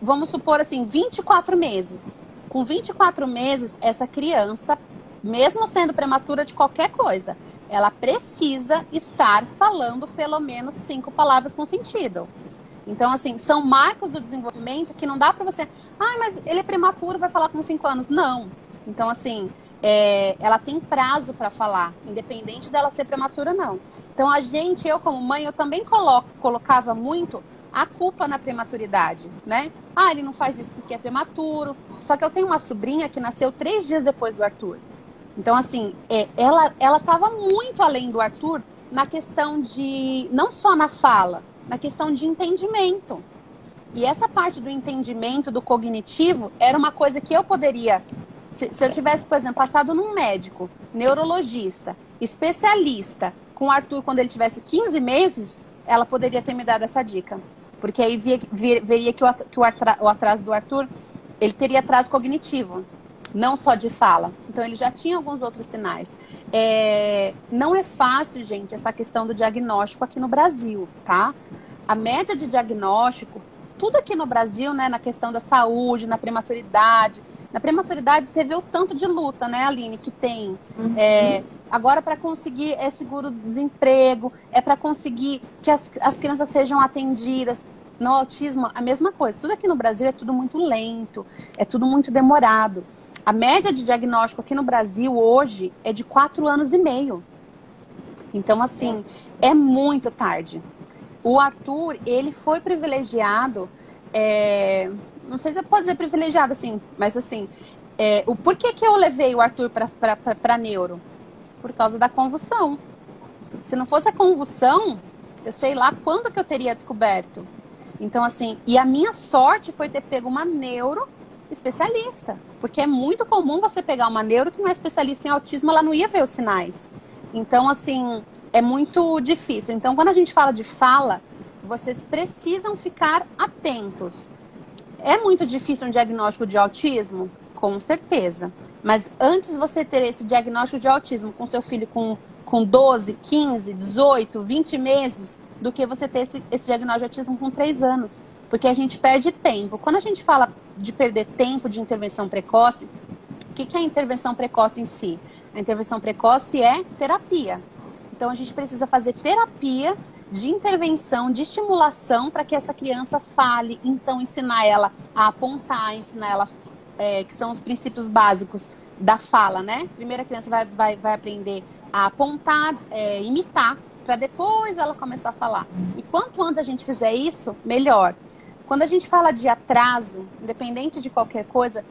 vamos supor assim, 24 meses. Com 24 meses, essa criança, mesmo sendo prematura de qualquer coisa, ela precisa estar falando pelo menos 5 palavras com sentido. Então, assim, são marcos do desenvolvimento que não dá para você... mas ele é prematuro, vai falar com 5 anos. Não. Então, assim, ela tem prazo para falar, independente dela ser prematura ou não. Então, eu como mãe, eu também colocava muito a culpa na prematuridade, né? Ah, ele não faz isso porque é prematuro. Só que eu tenho uma sobrinha que nasceu 3 dias depois do Arthur. Então, assim, ela estava muito além do Arthur na questão de, não só na fala, na questão de entendimento. E essa parte do entendimento, do cognitivo, era uma coisa que eu poderia, se eu tivesse, por exemplo, passado num médico, neurologista, especialista, com o Arthur quando ele tivesse 15 meses, ela poderia ter me dado essa dica. Porque aí veria que o atraso do Arthur, ele teria atraso cognitivo, não só de fala. Então, ele já tinha alguns outros sinais. Não é fácil, gente, essa questão do diagnóstico aqui no Brasil, tá? A média de diagnóstico, tudo aqui no Brasil, né, na questão da saúde, na prematuridade. Na prematuridade, você vê o tanto de luta, né, Aline, que tem. Agora, para conseguir seguro-desemprego, para conseguir que as crianças sejam atendidas. No autismo, a mesma coisa. Tudo aqui no Brasil é tudo muito lento, é tudo muito demorado. A média de diagnóstico aqui no Brasil hoje é de 4 anos e meio. Então, assim, é muito tarde. O Arthur, ele foi privilegiado, não sei se eu posso dizer privilegiado, assim, mas assim, por que eu levei o Arthur para neuro? Por causa da convulsão. Se não fosse a convulsão, eu sei lá quando que eu teria descoberto. Então, assim, e a minha sorte foi ter pego uma neuro especialista, porque é muito comum você pegar uma neuro que não é especialista em autismo, ela não ia ver os sinais. Então, assim, é muito difícil. Então, quando a gente fala de fala, vocês precisam ficar atentos. É muito difícil um diagnóstico de autismo? Com certeza. Mas antes você ter esse diagnóstico de autismo com seu filho com 12, 15, 18, 20 meses, do que você ter esse diagnóstico de autismo com 3 anos. Porque a gente perde tempo. Quando a gente fala de perder tempo de intervenção precoce, o que é a intervenção precoce em si? A intervenção precoce é terapia. Então, a gente precisa fazer terapia de intervenção, de estimulação para que essa criança fale. Então, ensinar ela a apontar, ensinar ela, que são os princípios básicos da fala, né? Primeiro a criança vai aprender a apontar, imitar, para depois ela começar a falar. E quanto antes a gente fizer isso, melhor. Quando a gente fala de atraso, independente de qualquer coisa,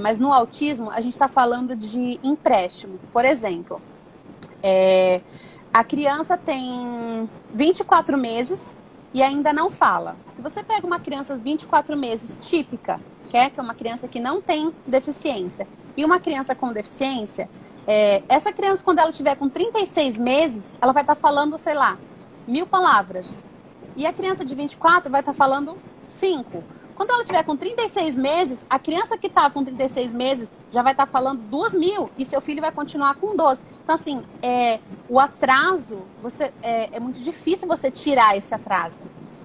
mas no autismo, a gente está falando de empréstimo. Por exemplo, a criança tem 24 meses e ainda não fala. Se você pega uma criança de 24 meses típica, que é uma criança que não tem deficiência, e uma criança com deficiência, essa criança, quando ela tiver com 36 meses, ela vai estar falando, sei lá, 1000 palavras. E a criança de 24 vai estar falando 5. Quando ela tiver com 36 meses, a criança que está com 36 meses já vai estar falando 2000 e seu filho vai continuar com 12. Então, assim, o atraso, é muito difícil você tirar esse atraso.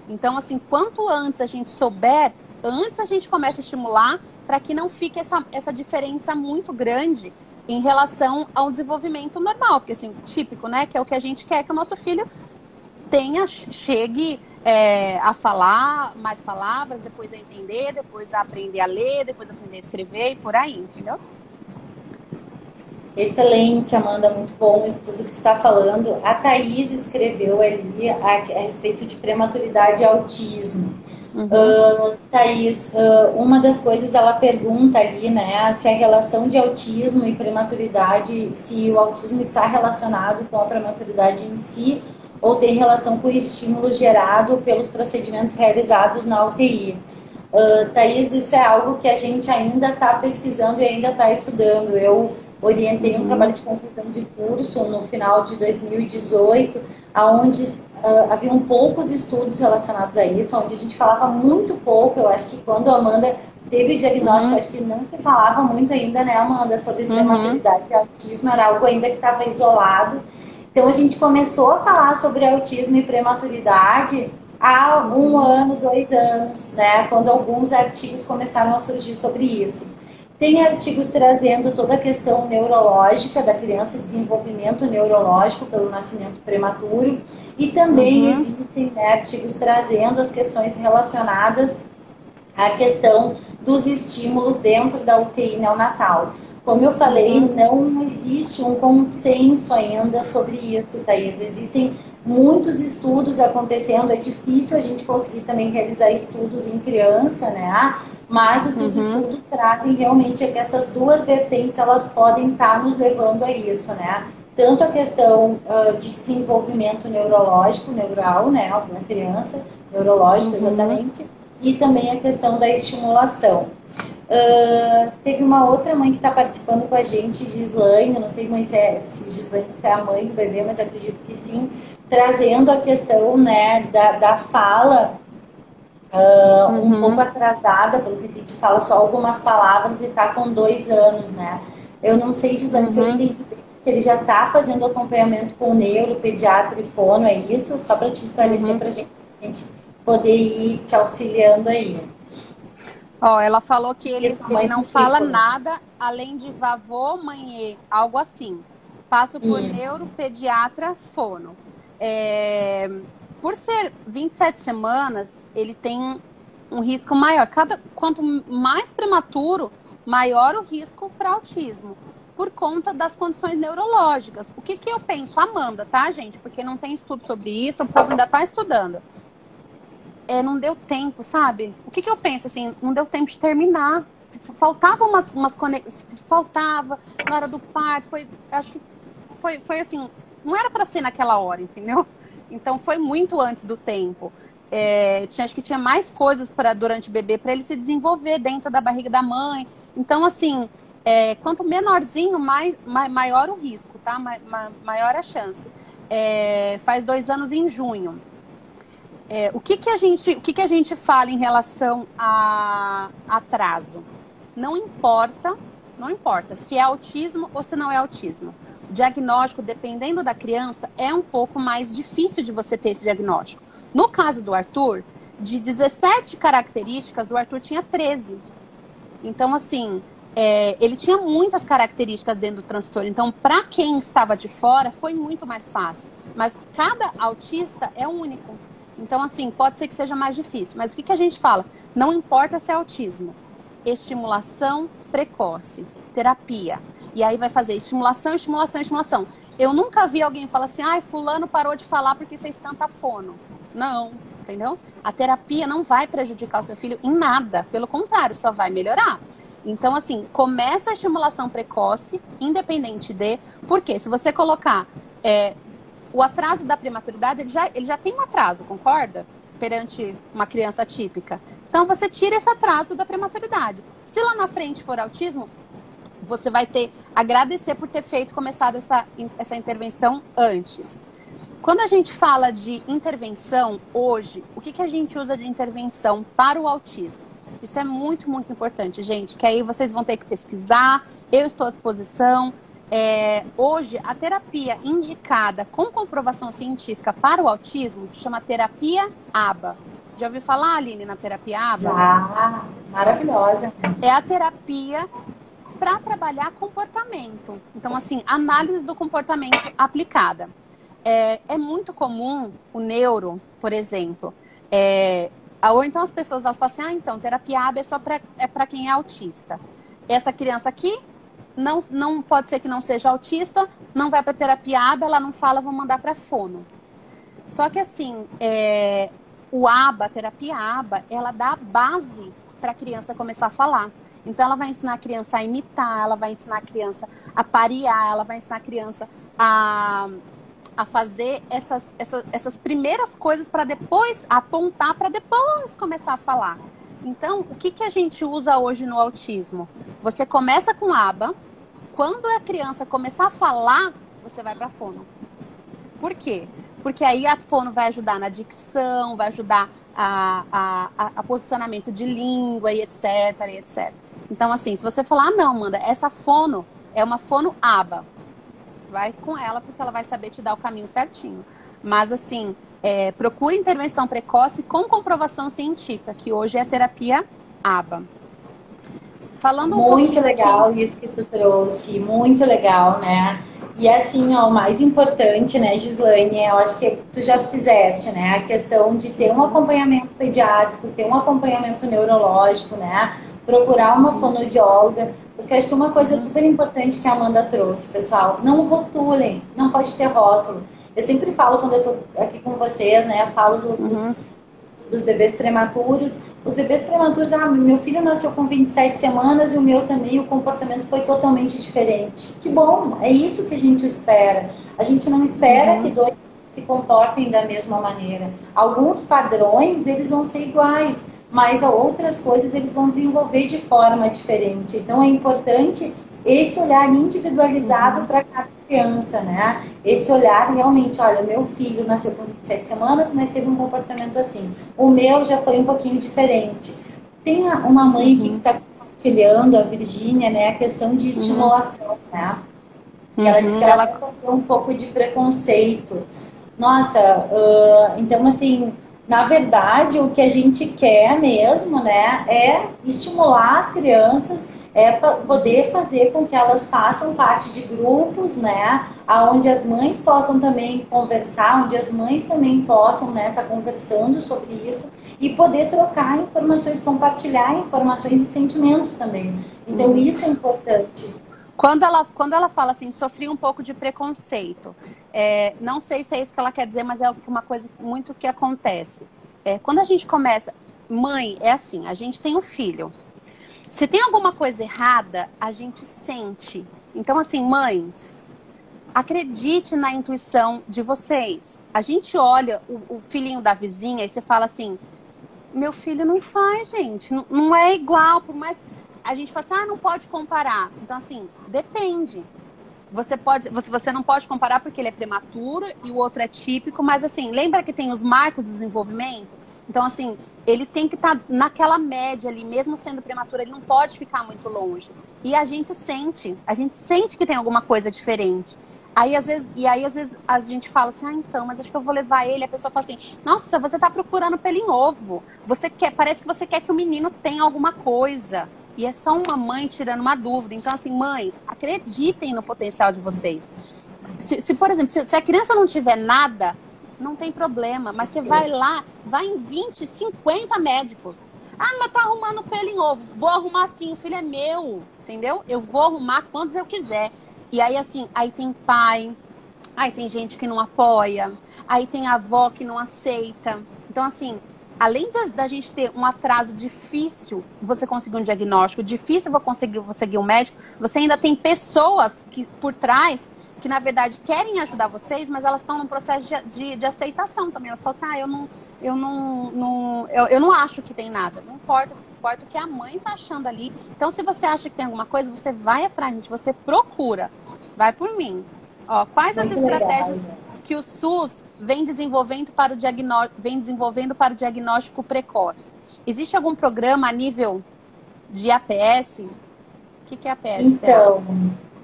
Então, assim, quanto antes a gente souber, antes a gente começa a estimular para que não fique essa diferença muito grande em relação ao desenvolvimento normal. Porque, assim, típico, né? Que é o que a gente quer que o nosso filho chegue a falar mais palavras, depois a entender, depois a aprender a ler, depois a aprender a escrever e por aí, entendeu? Excelente, Amanda, muito bom isso tudo que tu está falando. A Thaís escreveu ali a respeito de prematuridade e autismo. Thaís, uma das coisas, ela pergunta ali, né, se a relação de autismo e prematuridade, se o autismo está relacionado com a prematuridade em si, ou tem relação com o estímulo gerado pelos procedimentos realizados na UTI. Thaís, isso é algo que a gente ainda está pesquisando e ainda está estudando. Eu orientei um trabalho de conclusão de curso no final de 2018, onde haviam poucos estudos relacionados a isso, onde a gente falava muito pouco. Eu acho que quando a Amanda teve o diagnóstico, acho que não se falava muito ainda, né, Amanda, sobre prematuridade e autismo, era algo ainda que estava isolado. Então, a gente começou a falar sobre autismo e prematuridade há 1 ano, 2 anos, né? Quando alguns artigos começaram a surgir sobre isso. Tem artigos trazendo toda a questão neurológica da criança, desenvolvimento neurológico pelo nascimento prematuro. E também existem, né, artigos trazendo as questões relacionadas à questão dos estímulos dentro da UTI neonatal. Como eu falei, não existe um consenso ainda sobre isso, Thaís. Existem muitos estudos acontecendo, é difícil a gente conseguir também realizar estudos em criança, né? Mas o que os estudos tratam realmente é que essas duas vertentes, elas podem estar nos levando a isso, né? Tanto a questão de desenvolvimento neurológico, neural, né, da criança, neurológico exatamente, e também a questão da estimulação. Teve uma outra mãe que está participando com a gente, Gislaine, não sei se Gislaine é a mãe do bebê, mas acredito que sim, trazendo a questão, né, da fala um pouco atrasada, pelo que a gente fala só algumas palavras e está com 2 anos, né? Eu não sei, Gislaine, se eu entendi bem, se ele já está fazendo acompanhamento com o neuro, pediatra e fono, é isso? Só para te esclarecer para a gente poder ir te auxiliando aí. Ó, ela falou que ele não fala nada além de vavô, manhê, algo assim. Passo por neuro, pediatra, fono. Por ser 27 semanas, ele tem um risco maior. Quanto mais prematuro, maior o risco para autismo, por conta das condições neurológicas. O que eu penso? Amanda, tá, gente? Porque não tem estudo sobre isso, o povo ainda está estudando. Não deu tempo, sabe? O que eu penso, assim, não deu tempo de terminar. Faltava umas conexões, faltava na hora do parto, acho que foi assim, não era para ser naquela hora, entendeu? Então foi muito antes do tempo. Acho que tinha mais coisas durante o bebê para ele se desenvolver dentro da barriga da mãe. Então, assim, quanto menorzinho, maior o risco, tá? Maior a chance. Faz 2 anos em junho. O que a gente fala em relação a atraso? Não importa se é autismo ou se não é autismo. O diagnóstico, dependendo da criança, é um pouco mais difícil de você ter esse diagnóstico. No caso do Arthur, de 17 características, o Arthur tinha 13. Então, assim, ele tinha muitas características dentro do transtorno. Então, para quem estava de fora, foi muito mais fácil. Mas cada autista é único. Então, assim, pode ser que seja mais difícil. Mas o que a gente fala? Não importa se é autismo. Estimulação precoce, terapia. E aí vai fazer estimulação, estimulação, estimulação. Eu nunca vi alguém falar assim, fulano parou de falar porque fez tanta fono. Não, entendeu? A terapia não vai prejudicar o seu filho em nada. Pelo contrário, só vai melhorar. Então, assim, começa a estimulação precoce, independente de... Porque se você colocar... o atraso da prematuridade, ele já tem um atraso, concorda? Perante uma criança típica. Então, você tira esse atraso da prematuridade. Se lá na frente for autismo, você vai agradecer por ter começado essa intervenção antes. Quando a gente fala de intervenção, hoje, o que a gente usa de intervenção para o autismo? Isso é muito, muito importante, gente, que aí vocês vão ter que pesquisar, eu estou à disposição. Hoje, a terapia indicada com comprovação científica para o autismo chama terapia ABA. Já ouviu falar, Aline, na terapia ABA? Já, maravilhosa. É a terapia para trabalhar comportamento. Então, assim, análise do comportamento aplicada. É muito comum o neuro, por exemplo, ou então as pessoas elas falam assim, então, terapia ABA é só para quem é autista. Essa criança aqui não pode ser que não seja autista, não vai para terapia ABA, ela não fala, vou mandar para fono. Só que assim, o ABA, a terapia ABA, ela dá a base para a criança começar a falar. Então ela vai ensinar a criança a imitar, ela vai ensinar a criança a parear, ela vai ensinar a criança a fazer essas primeiras coisas para depois apontar, para depois começar a falar. Então, o que a gente usa hoje no autismo? Você começa com ABA, quando a criança começar a falar, você vai para fono. Por quê? Porque aí a fono vai ajudar na dicção, vai ajudar a posicionamento de língua e etc, e etc. Então, assim, se você falar, não, Amanda, essa fono é uma fono ABA, vai com ela porque ela vai saber te dar o caminho certinho. Mas, assim, procure intervenção precoce com comprovação científica, que hoje é a terapia ABA. Falando muito legal aqui... isso que tu trouxe, muito legal, né? E assim, ó, o mais importante, né, Gislaine, eu acho que tu já fizeste, né, a questão de ter um acompanhamento pediátrico, ter um acompanhamento neurológico, né, procurar uma fonoaudióloga, porque acho que uma coisa super importante que a Amanda trouxe, pessoal, não rotulem, não pode ter rótulo. Eu sempre falo, quando eu tô aqui com vocês, né, falo dos bebês prematuros. Os bebês prematuros, meu filho nasceu com 27 semanas e o meu também, o comportamento foi totalmente diferente. Que bom, é isso que a gente espera. A gente não espera que dois se comportem da mesma maneira. Alguns padrões, eles vão ser iguais, mas outras coisas eles vão desenvolver de forma diferente. Então é importante esse olhar individualizado para cada criança, né? Esse olhar realmente, olha, meu filho nasceu com 27 semanas, mas teve um comportamento assim. O meu já foi um pouquinho diferente. Tem uma mãe aqui que está compartilhando, a Virgínia, né? A questão de estimulação, né? Ela disse que ela tem um pouco de preconceito. Nossa, então assim, na verdade, o que a gente quer mesmo, né, é estimular as crianças, poder fazer com que elas façam parte de grupos, né, onde as mães possam também conversar, onde as mães também possam, né, estar conversando sobre isso e poder trocar informações, compartilhar informações e sentimentos também. Então, isso é importante. Quando ela fala assim, sofri um pouco de preconceito, não sei se é isso que ela quer dizer, mas é uma coisa muito que acontece. Quando a gente começa... Mãe, é assim, a gente tem um filho. Se tem alguma coisa errada, a gente sente. Então, assim, mães, acredite na intuição de vocês. A gente olha o filhinho da vizinha e você fala assim, meu filho não faz, gente, não é igual, por mais... A gente fala assim, não pode comparar. Então, assim, depende. Você não pode comparar porque ele é prematuro e o outro é típico, mas assim, lembra que tem os marcos do desenvolvimento? Então, assim, ele tem que estar naquela média ali, mesmo sendo prematuro, ele não pode ficar muito longe. E a gente sente que tem alguma coisa diferente. Aí, às vezes, a gente fala assim, então, mas acho que eu vou levar ele. A pessoa fala assim, nossa, você tá procurando pelo em ovo. Parece que você quer que o menino tenha alguma coisa. E é só uma mãe tirando uma dúvida. Então, assim, mães, acreditem no potencial de vocês. Por exemplo, se a criança não tiver nada, não tem problema. Mas você vai lá, vai em 20, 50 médicos. Mas tá arrumando pelo em ovo. Vou arrumar sim, o filho é meu, entendeu? Eu vou arrumar quantos eu quiser. E aí, assim, aí tem pai, aí tem gente que não apoia, aí tem avó que não aceita. Então, assim... Além da gente ter um atraso difícil, você conseguir um diagnóstico, difícil você conseguir um médico, você ainda tem pessoas por trás que, na verdade, querem ajudar vocês, mas elas estão num processo de aceitação também. Elas falam assim, eu não acho que tem nada. Não importa o que a mãe está achando ali. Então, se você acha que tem alguma coisa, você vai atrás, gente, você procura. Vai por mim. Quais as estratégias que o SUS vem desenvolvendo para o diagnóstico precoce? Existe algum programa a nível de APS? O que é APS? Então,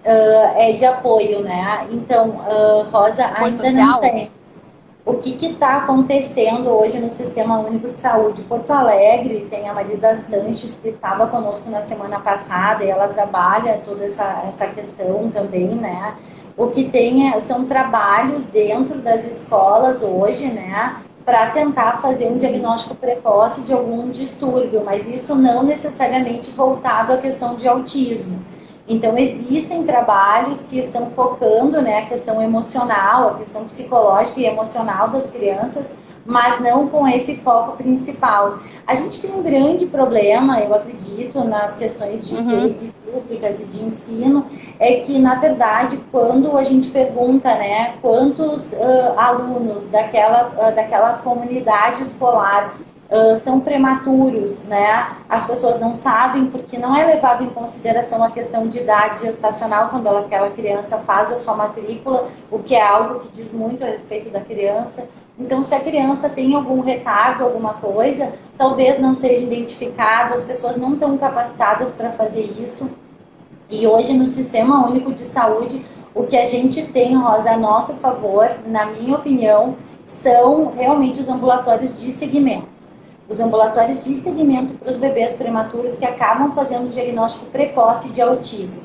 é de apoio, né? Então, Rosa, ainda não tem. O que está acontecendo hoje no Sistema Único de Saúde? Porto Alegre tem a Marisa Sanches, que estava conosco na semana passada, e ela trabalha toda essa questão também, né? O que tem são trabalhos dentro das escolas hoje, né, para tentar fazer um diagnóstico precoce de algum distúrbio, mas isso não necessariamente voltado à questão de autismo. Então, existem trabalhos que estão focando, né, a questão emocional, a questão psicológica e emocional das crianças, mas não com esse foco principal. A gente tem um grande problema, eu acredito, nas questões de rede públicas e de ensino, é que, na verdade, quando a gente pergunta, né, quantos alunos daquela comunidade escolar são prematuros, né? As pessoas não sabem porque não é levado em consideração a questão de idade gestacional quando aquela criança faz a sua matrícula, o que é algo que diz muito a respeito da criança. Então, se a criança tem algum retardo, alguma coisa, talvez não seja identificado, as pessoas não estão capacitadas para fazer isso. E hoje, no Sistema Único de Saúde, o que a gente tem, Rosa, a nosso favor, na minha opinião, são realmente os ambulatórios de segmento. Os ambulatórios de segmento para os bebês prematuros que acabam fazendo o diagnóstico precoce de autismo.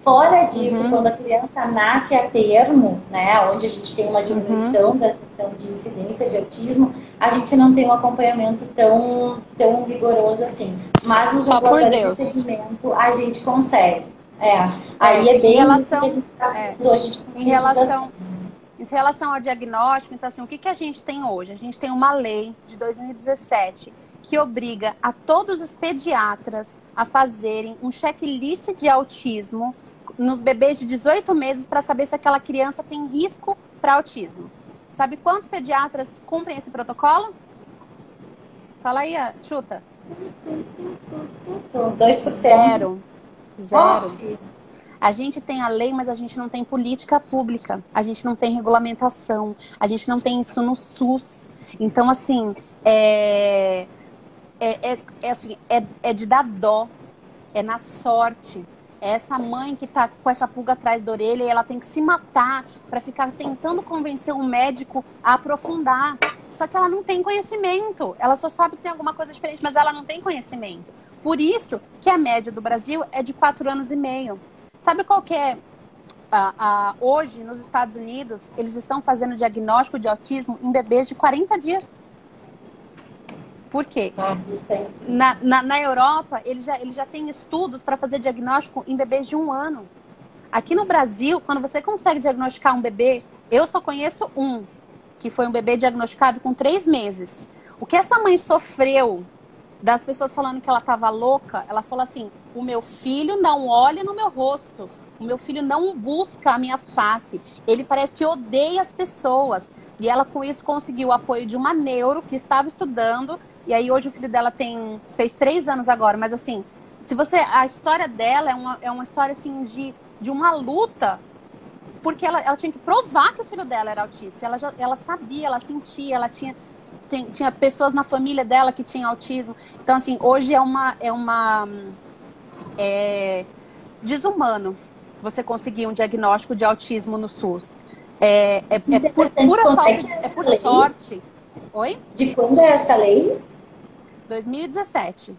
Fora disso, quando a criança nasce a termo, né, onde a gente tem uma diminuição da de incidência de autismo, a gente não tem um acompanhamento tão rigoroso assim. Mas nos ambulatórios de segmento a gente consegue. Aí é bem em relação, hoje em relação Em relação ao diagnóstico, então assim, o que a gente tem hoje? A gente tem uma lei de 2017 que obriga a todos os pediatras a fazerem um checklist de autismo nos bebês de 18 meses para saber se aquela criança tem risco para autismo. Sabe quantos pediatras cumprem esse protocolo? Fala aí, chuta. 2%. Zero. Oh. A gente tem a lei, mas a gente não tem política pública. A gente não tem regulamentação. A gente não tem isso no SUS. Então, assim, é de dar dó. É na sorte. É essa mãe que tá com essa pulga atrás da orelha e ela tem que se matar para ficar tentando convencer um médico a aprofundar. Só que ela não tem conhecimento. Ela só sabe que tem alguma coisa diferente, mas ela não tem conhecimento. Por isso que a média do Brasil é de 4 anos e meio. Sabe qual que é? Hoje, nos Estados Unidos, eles estão fazendo diagnóstico de autismo em bebês de 40 dias. Por quê? Na Europa, eles já têm estudos para fazer diagnóstico em bebês de 1 ano. Aqui no Brasil, quando você consegue diagnosticar um bebê, eu só conheço um, que foi um bebê diagnosticado com 3 meses. O que essa mãe sofreu das pessoas falando que ela estava louca, ela falou assim, o meu filho não olha no meu rosto, o meu filho não busca a minha face, ele parece que odeia as pessoas. E ela com isso conseguiu o apoio de uma neuro que estava estudando, e aí hoje o filho dela fez 3 anos agora, mas assim, a história dela é uma história assim de uma luta, porque ela tinha que provar que o filho dela era autista. Ela sabia, ela sentia, ela tinha pessoas na família dela que tinham autismo. Então, assim, hoje é desumano você conseguir um diagnóstico de autismo no SUS. É por pura falta, é por sorte. Oi? De quando é essa lei? 2017.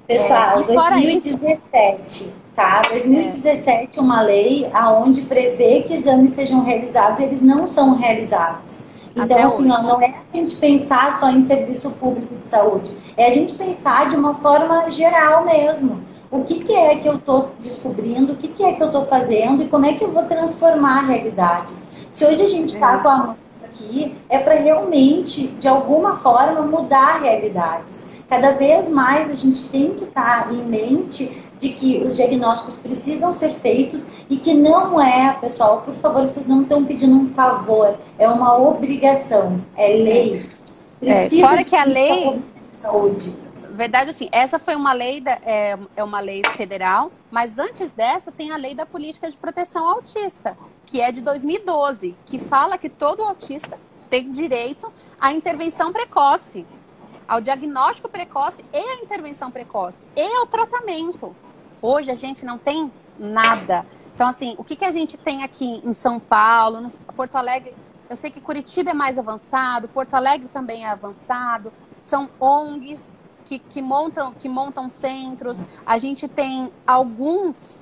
Pessoal, 2017, tá? 2017 uma lei aonde prevê que exames sejam realizados e eles não são realizados. Então, assim, não é a gente pensar só em serviço público de saúde, é a gente pensar de uma forma geral mesmo. O que é que eu estou descobrindo, o que é que eu estou fazendo e como é que eu vou transformar realidades. Se hoje a gente está com a mão aqui, é para realmente, de alguma forma, mudar realidades. Cada vez mais a gente tem que estar em mente de que os diagnósticos precisam ser feitos e que não é, pessoal, por favor, vocês não estão pedindo um favor, é uma obrigação, é lei. Fora que a lei... Saúde. Verdade, assim, essa foi uma lei, é uma lei federal, mas antes dessa tem a lei da política de proteção ao autista, que é de 2012, que fala que todo autista tem direito à intervenção precoce, ao diagnóstico precoce e à intervenção precoce, e ao tratamento. Hoje a gente não tem nada. Então, assim, o que a gente tem aqui em São Paulo, no Porto Alegre, eu sei que Curitiba é mais avançado, Porto Alegre também é avançado, são ONGs que montam centros. A gente tem algumas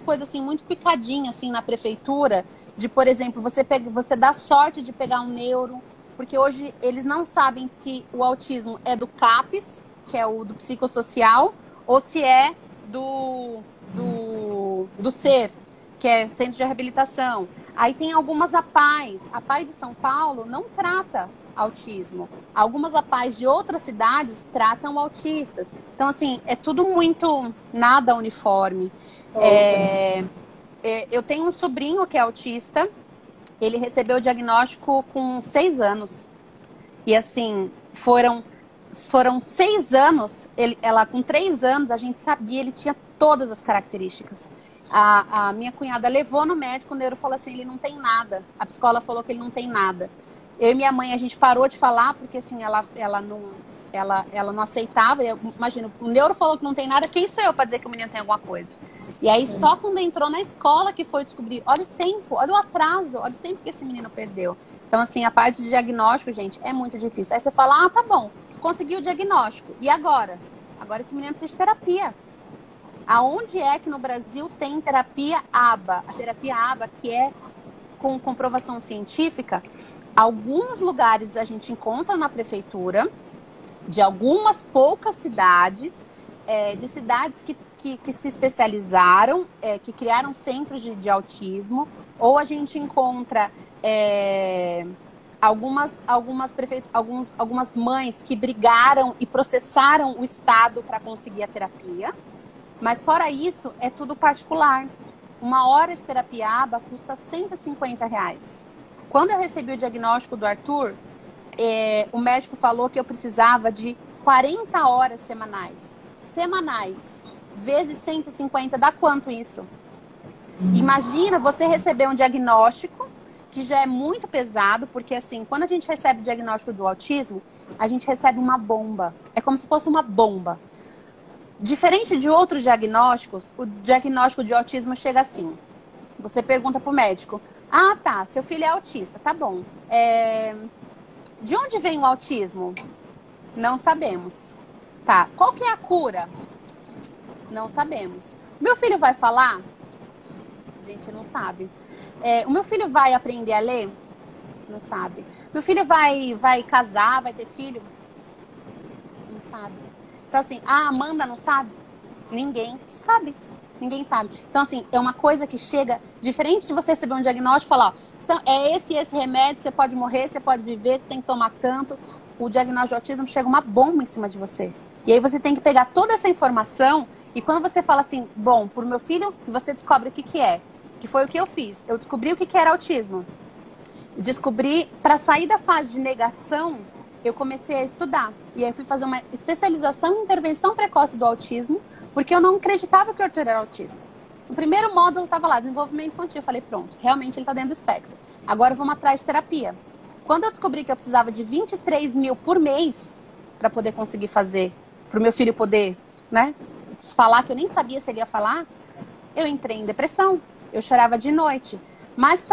coisas assim, muito picadinhas assim, na prefeitura, de, por exemplo, você dá sorte de pegar um neuro, porque hoje eles não sabem se o autismo é do CAPES, que é o do psicossocial, ou se é do SER, que é Centro de Reabilitação. Aí tem algumas APAES. A APAE de São Paulo não trata autismo. Algumas APAES de outras cidades tratam autistas. Então, assim, é tudo muito nada uniforme. Eu tenho um sobrinho que é autista. Ele recebeu o diagnóstico com 6 anos. E, assim, foram 6 anos. Ela, com 3 anos, a gente sabia, ele tinha todas as características. A minha cunhada levou no médico, o neuro falou assim, ele não tem nada. A psicóloga falou que ele não tem nada. Eu e minha mãe, a gente parou de falar, porque assim, ela não aceitava. Imagina, o neuro falou que não tem nada, quem sou eu para dizer que o menino tem alguma coisa? E aí, só quando entrou na escola que foi descobrir, olha o tempo, olha o atraso, olha o tempo que esse menino perdeu. Então, assim, a parte de diagnóstico, gente, é muito difícil. Aí você fala, tá bom, conseguiu o diagnóstico, e agora? Agora esse menino precisa de terapia. Aonde é que no Brasil tem terapia ABA? A terapia ABA, que é com comprovação científica, alguns lugares a gente encontra na prefeitura, de algumas poucas cidades, de cidades que se especializaram, que criaram centros de autismo, ou a gente encontra algumas mães que brigaram e processaram o Estado para conseguir a terapia. Mas fora isso, é tudo particular. Uma hora de terapia ABA custa R$150. Quando eu recebi o diagnóstico do Arthur, o médico falou que eu precisava de 40 horas semanais. Vezes 150, dá quanto isso? Imagina você receber um diagnóstico que já é muito pesado, porque assim, quando a gente recebe o diagnóstico do autismo, a gente recebe uma bomba. É como se fosse uma bomba. Diferente de outros diagnósticos, o diagnóstico de autismo chega assim. Você pergunta pro médico, ah, tá, seu filho é autista, tá bom. De onde vem o autismo? Não sabemos. Tá, qual que é a cura? Não sabemos. Meu filho vai falar? A gente não sabe. O meu filho vai aprender a ler? Não sabe. Meu filho vai casar, vai ter filho? Não sabe. Então assim, a Amanda não sabe? Ninguém sabe. Ninguém sabe. Então assim, é uma coisa que chega, diferente de você receber um diagnóstico e falar, ó, é esse remédio, você pode morrer, você pode viver, você tem que tomar tanto. O diagnóstico de autismo chega uma bomba em cima de você. E aí você tem que pegar toda essa informação e quando você fala assim, bom, pro meu filho, você descobre o que é. Que foi o que eu fiz. Eu descobri o que era autismo. Descobri, para sair da fase de negação, eu comecei a estudar. E aí fui fazer uma especialização em intervenção precoce do autismo, porque eu não acreditava que o Arthur era autista. No primeiro módulo estava lá, desenvolvimento infantil. Eu falei, pronto, realmente ele está dentro do espectro. Agora vamos atrás de terapia. Quando eu descobri que eu precisava de 23 mil por mês para poder conseguir fazer, para o meu filho poder, né, falar, que eu nem sabia se ele ia falar, eu entrei em depressão. Eu chorava de noite. Mas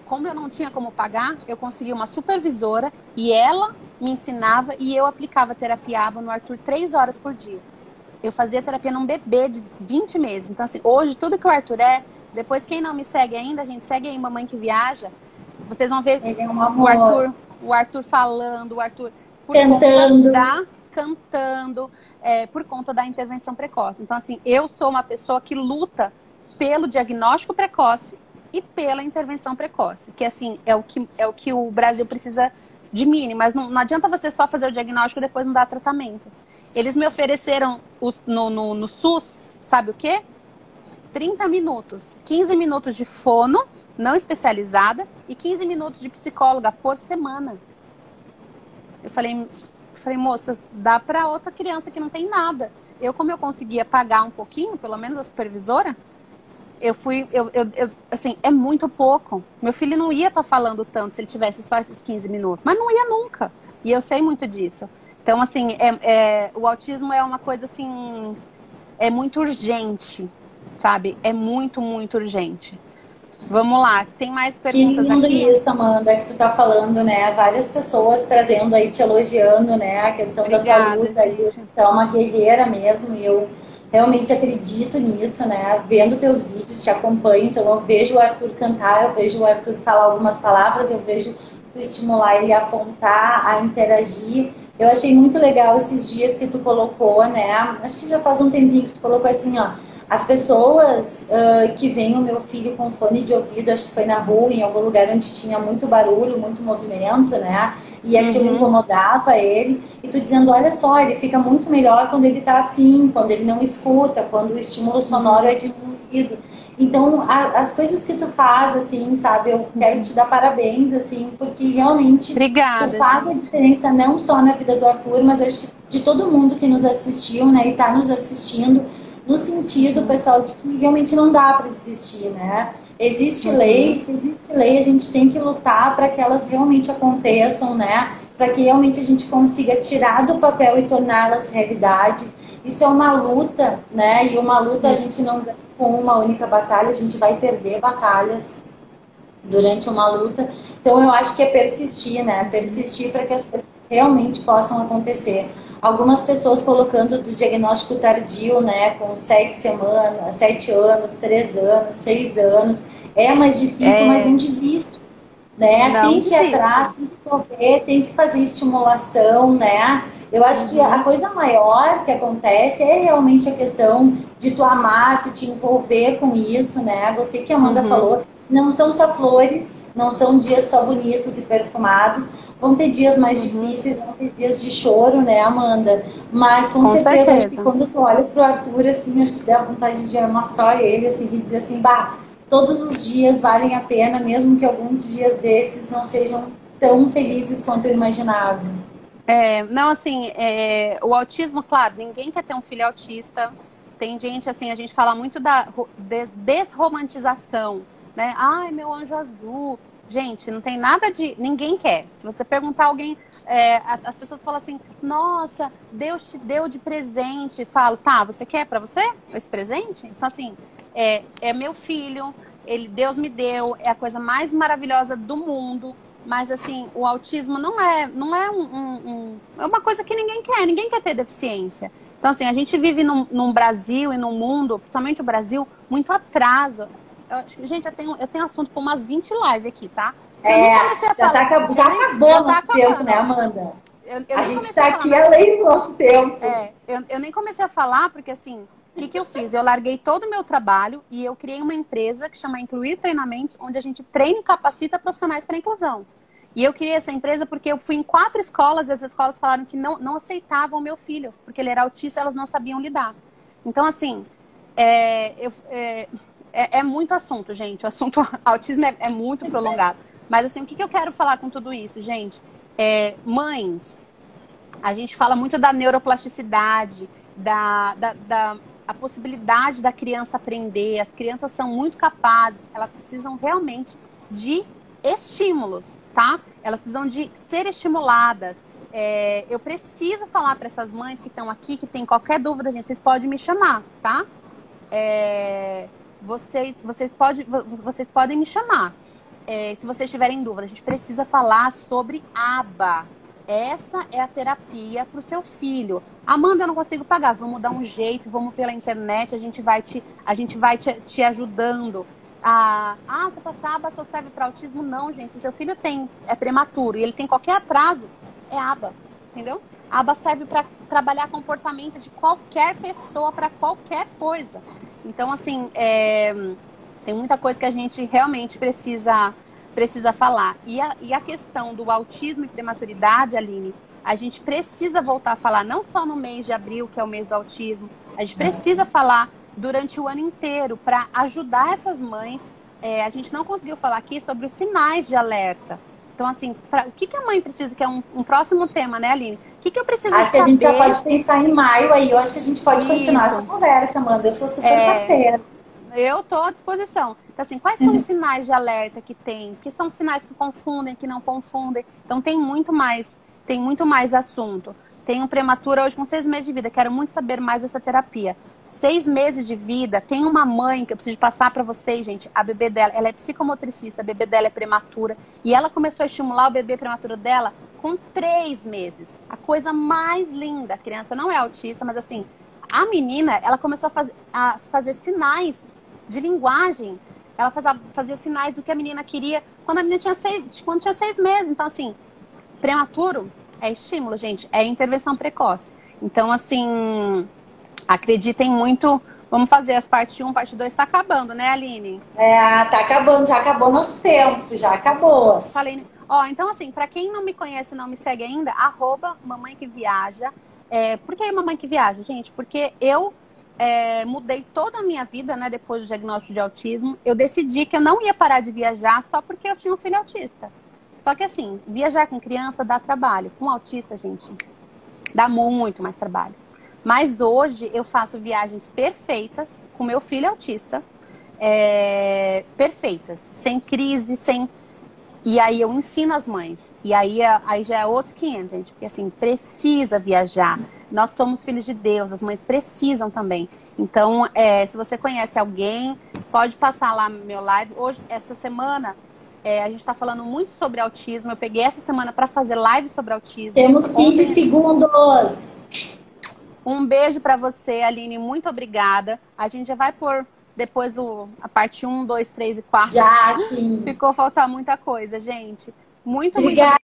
como eu não tinha como pagar, eu consegui uma supervisora e ela me ensinava e eu aplicava terapia ABA no Arthur 3 horas por dia. Eu fazia terapia num bebê de 20 meses. Então, assim, hoje tudo que o Arthur depois quem não me segue ainda, a gente segue aí Mamãe que Viaja, vocês vão ver o Arthur falando, o Arthur cantando, por conta da intervenção precoce. Então, assim, eu sou uma pessoa que luta pelo diagnóstico precoce e pela intervenção precoce, que, assim, é o que o Brasil precisa de mínimo, mas não adianta você só fazer o diagnóstico e depois não dar tratamento. Eles me ofereceram no SUS, sabe o quê? 30 minutos, 15 minutos de fono, não especializada, e 15 minutos de psicóloga por semana. Eu falei, moça, dá para outra criança que não tem nada. Como eu conseguia pagar um pouquinho, pelo menos a supervisora, assim, é muito pouco. Meu filho não ia estar falando tanto se ele tivesse só esses 15 minutos, mas não ia nunca. E eu sei muito disso. Então, assim, o autismo é uma coisa, assim, é muito urgente, sabe? É muito, muito urgente. Vamos lá, tem mais perguntas aqui? Que lindo aqui? Isso, Amanda, que tu tá falando, né? Várias pessoas trazendo aí, te elogiando, né? A questão da tua luta aí. Tu é uma guerreira mesmo e eu realmente acredito nisso, né? Vendo teus vídeos, te acompanho, então eu vejo o Arthur cantar, eu vejo o Arthur falar algumas palavras, eu vejo tu estimular ele a apontar, a interagir. Eu achei muito legal esses dias que tu colocou, né? Acho que já faz um tempinho que tu colocou assim, ó. As pessoas que veem o meu filho com fone de ouvido, acho que foi na rua, em algum lugar onde tinha muito barulho, muito movimento, né? E aquilo incomodava ele. E tu dizendo, olha só, ele fica muito melhor quando ele tá assim, quando ele não escuta, quando o estímulo sonoro é diminuído. Então, as coisas que tu faz, assim, sabe? Eu quero te dar parabéns, assim, porque realmente Obrigada, tu faz a diferença não só na vida do Arthur, mas acho que de todo mundo que nos assistiu, né? E tá nos assistindo, no sentido, pessoal, de que realmente não dá para desistir, né? Existe lei, se existe lei, a gente tem que lutar para que elas realmente aconteçam, né? Para que realmente a gente consiga tirar do papel e torná-las realidade. Isso é uma luta, né? E uma luta a gente não ganha com uma única batalha, a gente vai perder batalhas durante uma luta. Então eu acho que é persistir, né? Persistir para que as coisas realmente possam acontecer. Algumas pessoas colocando do diagnóstico tardio, né, com 7 semanas, 7 anos, 3 anos, 6 anos, é mais difícil, mas não desiste, né? Tem que ir atrás, tem que correr, tem que fazer estimulação, né? Eu acho que a coisa maior que acontece é realmente a questão de tu amar, tu te envolver com isso, né? Gostei que a Amanda falou. Não são só flores, não são dias só bonitos e perfumados. Vão ter dias mais difíceis, vão ter dias de choro, né, Amanda? Mas com certeza, acho que quando tu olha pro Arthur, assim, acho que dá vontade de amassar ele, assim, e dizer assim, bah, todos os dias valem a pena, mesmo que alguns dias desses não sejam tão felizes quanto eu imaginava. Não, assim, o autismo, claro, ninguém quer ter um filho autista. Tem gente, assim, a gente fala muito da desromantização, né? Ai, meu anjo azul. Gente, não tem nada de... Ninguém quer. Se você perguntar a alguém, as pessoas falam assim, nossa, Deus te deu de presente. Falo, tá, você quer pra você esse presente? Então, assim, é meu filho, Deus me deu, é a coisa mais maravilhosa do mundo. Mas, assim, o autismo não é é uma coisa que ninguém quer ter deficiência. Então, assim, a gente vive num Brasil e num mundo, principalmente o Brasil, muito atraso. Gente, eu tenho assunto por umas 20 lives aqui, tá? Eu nem comecei a falar. Já acabou nosso tempo, né, Amanda? A gente está aqui além do nosso tempo. Eu nem comecei a falar porque, assim, o que eu fiz? Eu larguei todo o meu trabalho e eu criei uma empresa que chama Incluir Treinamentos, onde a gente treina e capacita profissionais para inclusão. E eu criei essa empresa porque eu fui em 4 escolas e as escolas falaram que não aceitavam o meu filho, porque ele era autista e elas não sabiam lidar. Então, assim, é muito assunto, gente. O assunto autismo é muito prolongado. Mas, assim, o que eu quero falar com tudo isso, gente? Mães, a gente fala muito da neuroplasticidade, a possibilidade da criança aprender. As crianças são muito capazes, elas precisam realmente de estímulos, tá? Elas precisam de ser estimuladas. Eu preciso falar para essas mães que estão aqui, que tem qualquer dúvida, gente, vocês podem me chamar, tá? Vocês podem me chamar. Se vocês tiverem dúvida, a gente precisa falar sobre ABA. Essa é a terapia para o seu filho. Amanda, eu não consigo pagar. Vamos dar um jeito, vamos pela internet, a gente vai te ajudando. Você passar ABA só serve para autismo? Não, gente. Se seu filho é prematuro e ele tem qualquer atraso, é ABA, entendeu? A ABA serve para trabalhar comportamento de qualquer pessoa para qualquer coisa. Então, assim, tem muita coisa que a gente realmente precisa falar. E a questão do autismo e prematuridade, Aline, a gente precisa voltar a falar, não só no mês de abril, que é o mês do autismo, a gente precisa falar durante o ano inteiro para ajudar essas mães. A gente não conseguiu falar aqui sobre os sinais de alerta. Então, assim, o que a mãe precisa, que é um próximo tema, né, Aline? O que eu preciso saber? Acho que a gente já pode pensar em maio aí. Eu acho que a gente pode continuar essa conversa, Amanda. Eu sou super parceira. Eu estou à disposição. Então, assim, quais são os sinais de alerta que tem? Que são sinais que confundem, que não confundem. Então, tem muito mais assunto. Tem um prematuro hoje com 6 meses de vida. Quero muito saber mais dessa terapia. 6 meses de vida. Tem uma mãe que eu preciso passar para vocês, gente. A bebê dela, ela é psicomotricista, a bebê dela é prematura. E ela começou a estimular o bebê prematuro dela com 3 meses. A coisa mais linda. A criança não é autista, mas assim, a menina, ela começou a fazer sinais de linguagem. Ela fazia sinais do que a menina queria quando a menina tinha 6 meses. Então, assim, prematuro é estímulo, gente. É intervenção precoce. Então, assim, acreditem muito. Vamos fazer as parte 1, parte 2. Tá acabando, né, Aline? Tá acabando. Já acabou nosso tempo. Já acabou. Falei. Então, assim, pra quem não me conhece e não me segue ainda, @mamãequeviaja. Por que Mamãe que Viaja, gente? Porque eu mudei toda a minha vida, né, depois do diagnóstico de autismo. Eu decidi que eu não ia parar de viajar só porque eu tinha um filho autista. Só que, assim, viajar com criança dá trabalho. Com autista, gente, dá muito mais trabalho. Mas hoje eu faço viagens perfeitas com meu filho autista. Perfeitas. Sem crise, sem... E aí eu ensino as mães. E aí já é outros 500, gente. Porque, assim, precisa viajar. Nós somos filhos de Deus. As mães precisam também. Então, se você conhece alguém, pode passar lá no meu live. Hoje, essa semana... a gente está falando muito sobre autismo. Eu peguei essa semana para fazer live sobre autismo. Temos 15 segundos. Um beijo para você, Aline. Muito obrigada. A gente já vai pôr depois a parte 1, 2, 3 e 4. Já, sim. Ficou faltar muita coisa, gente. Muito obrigada.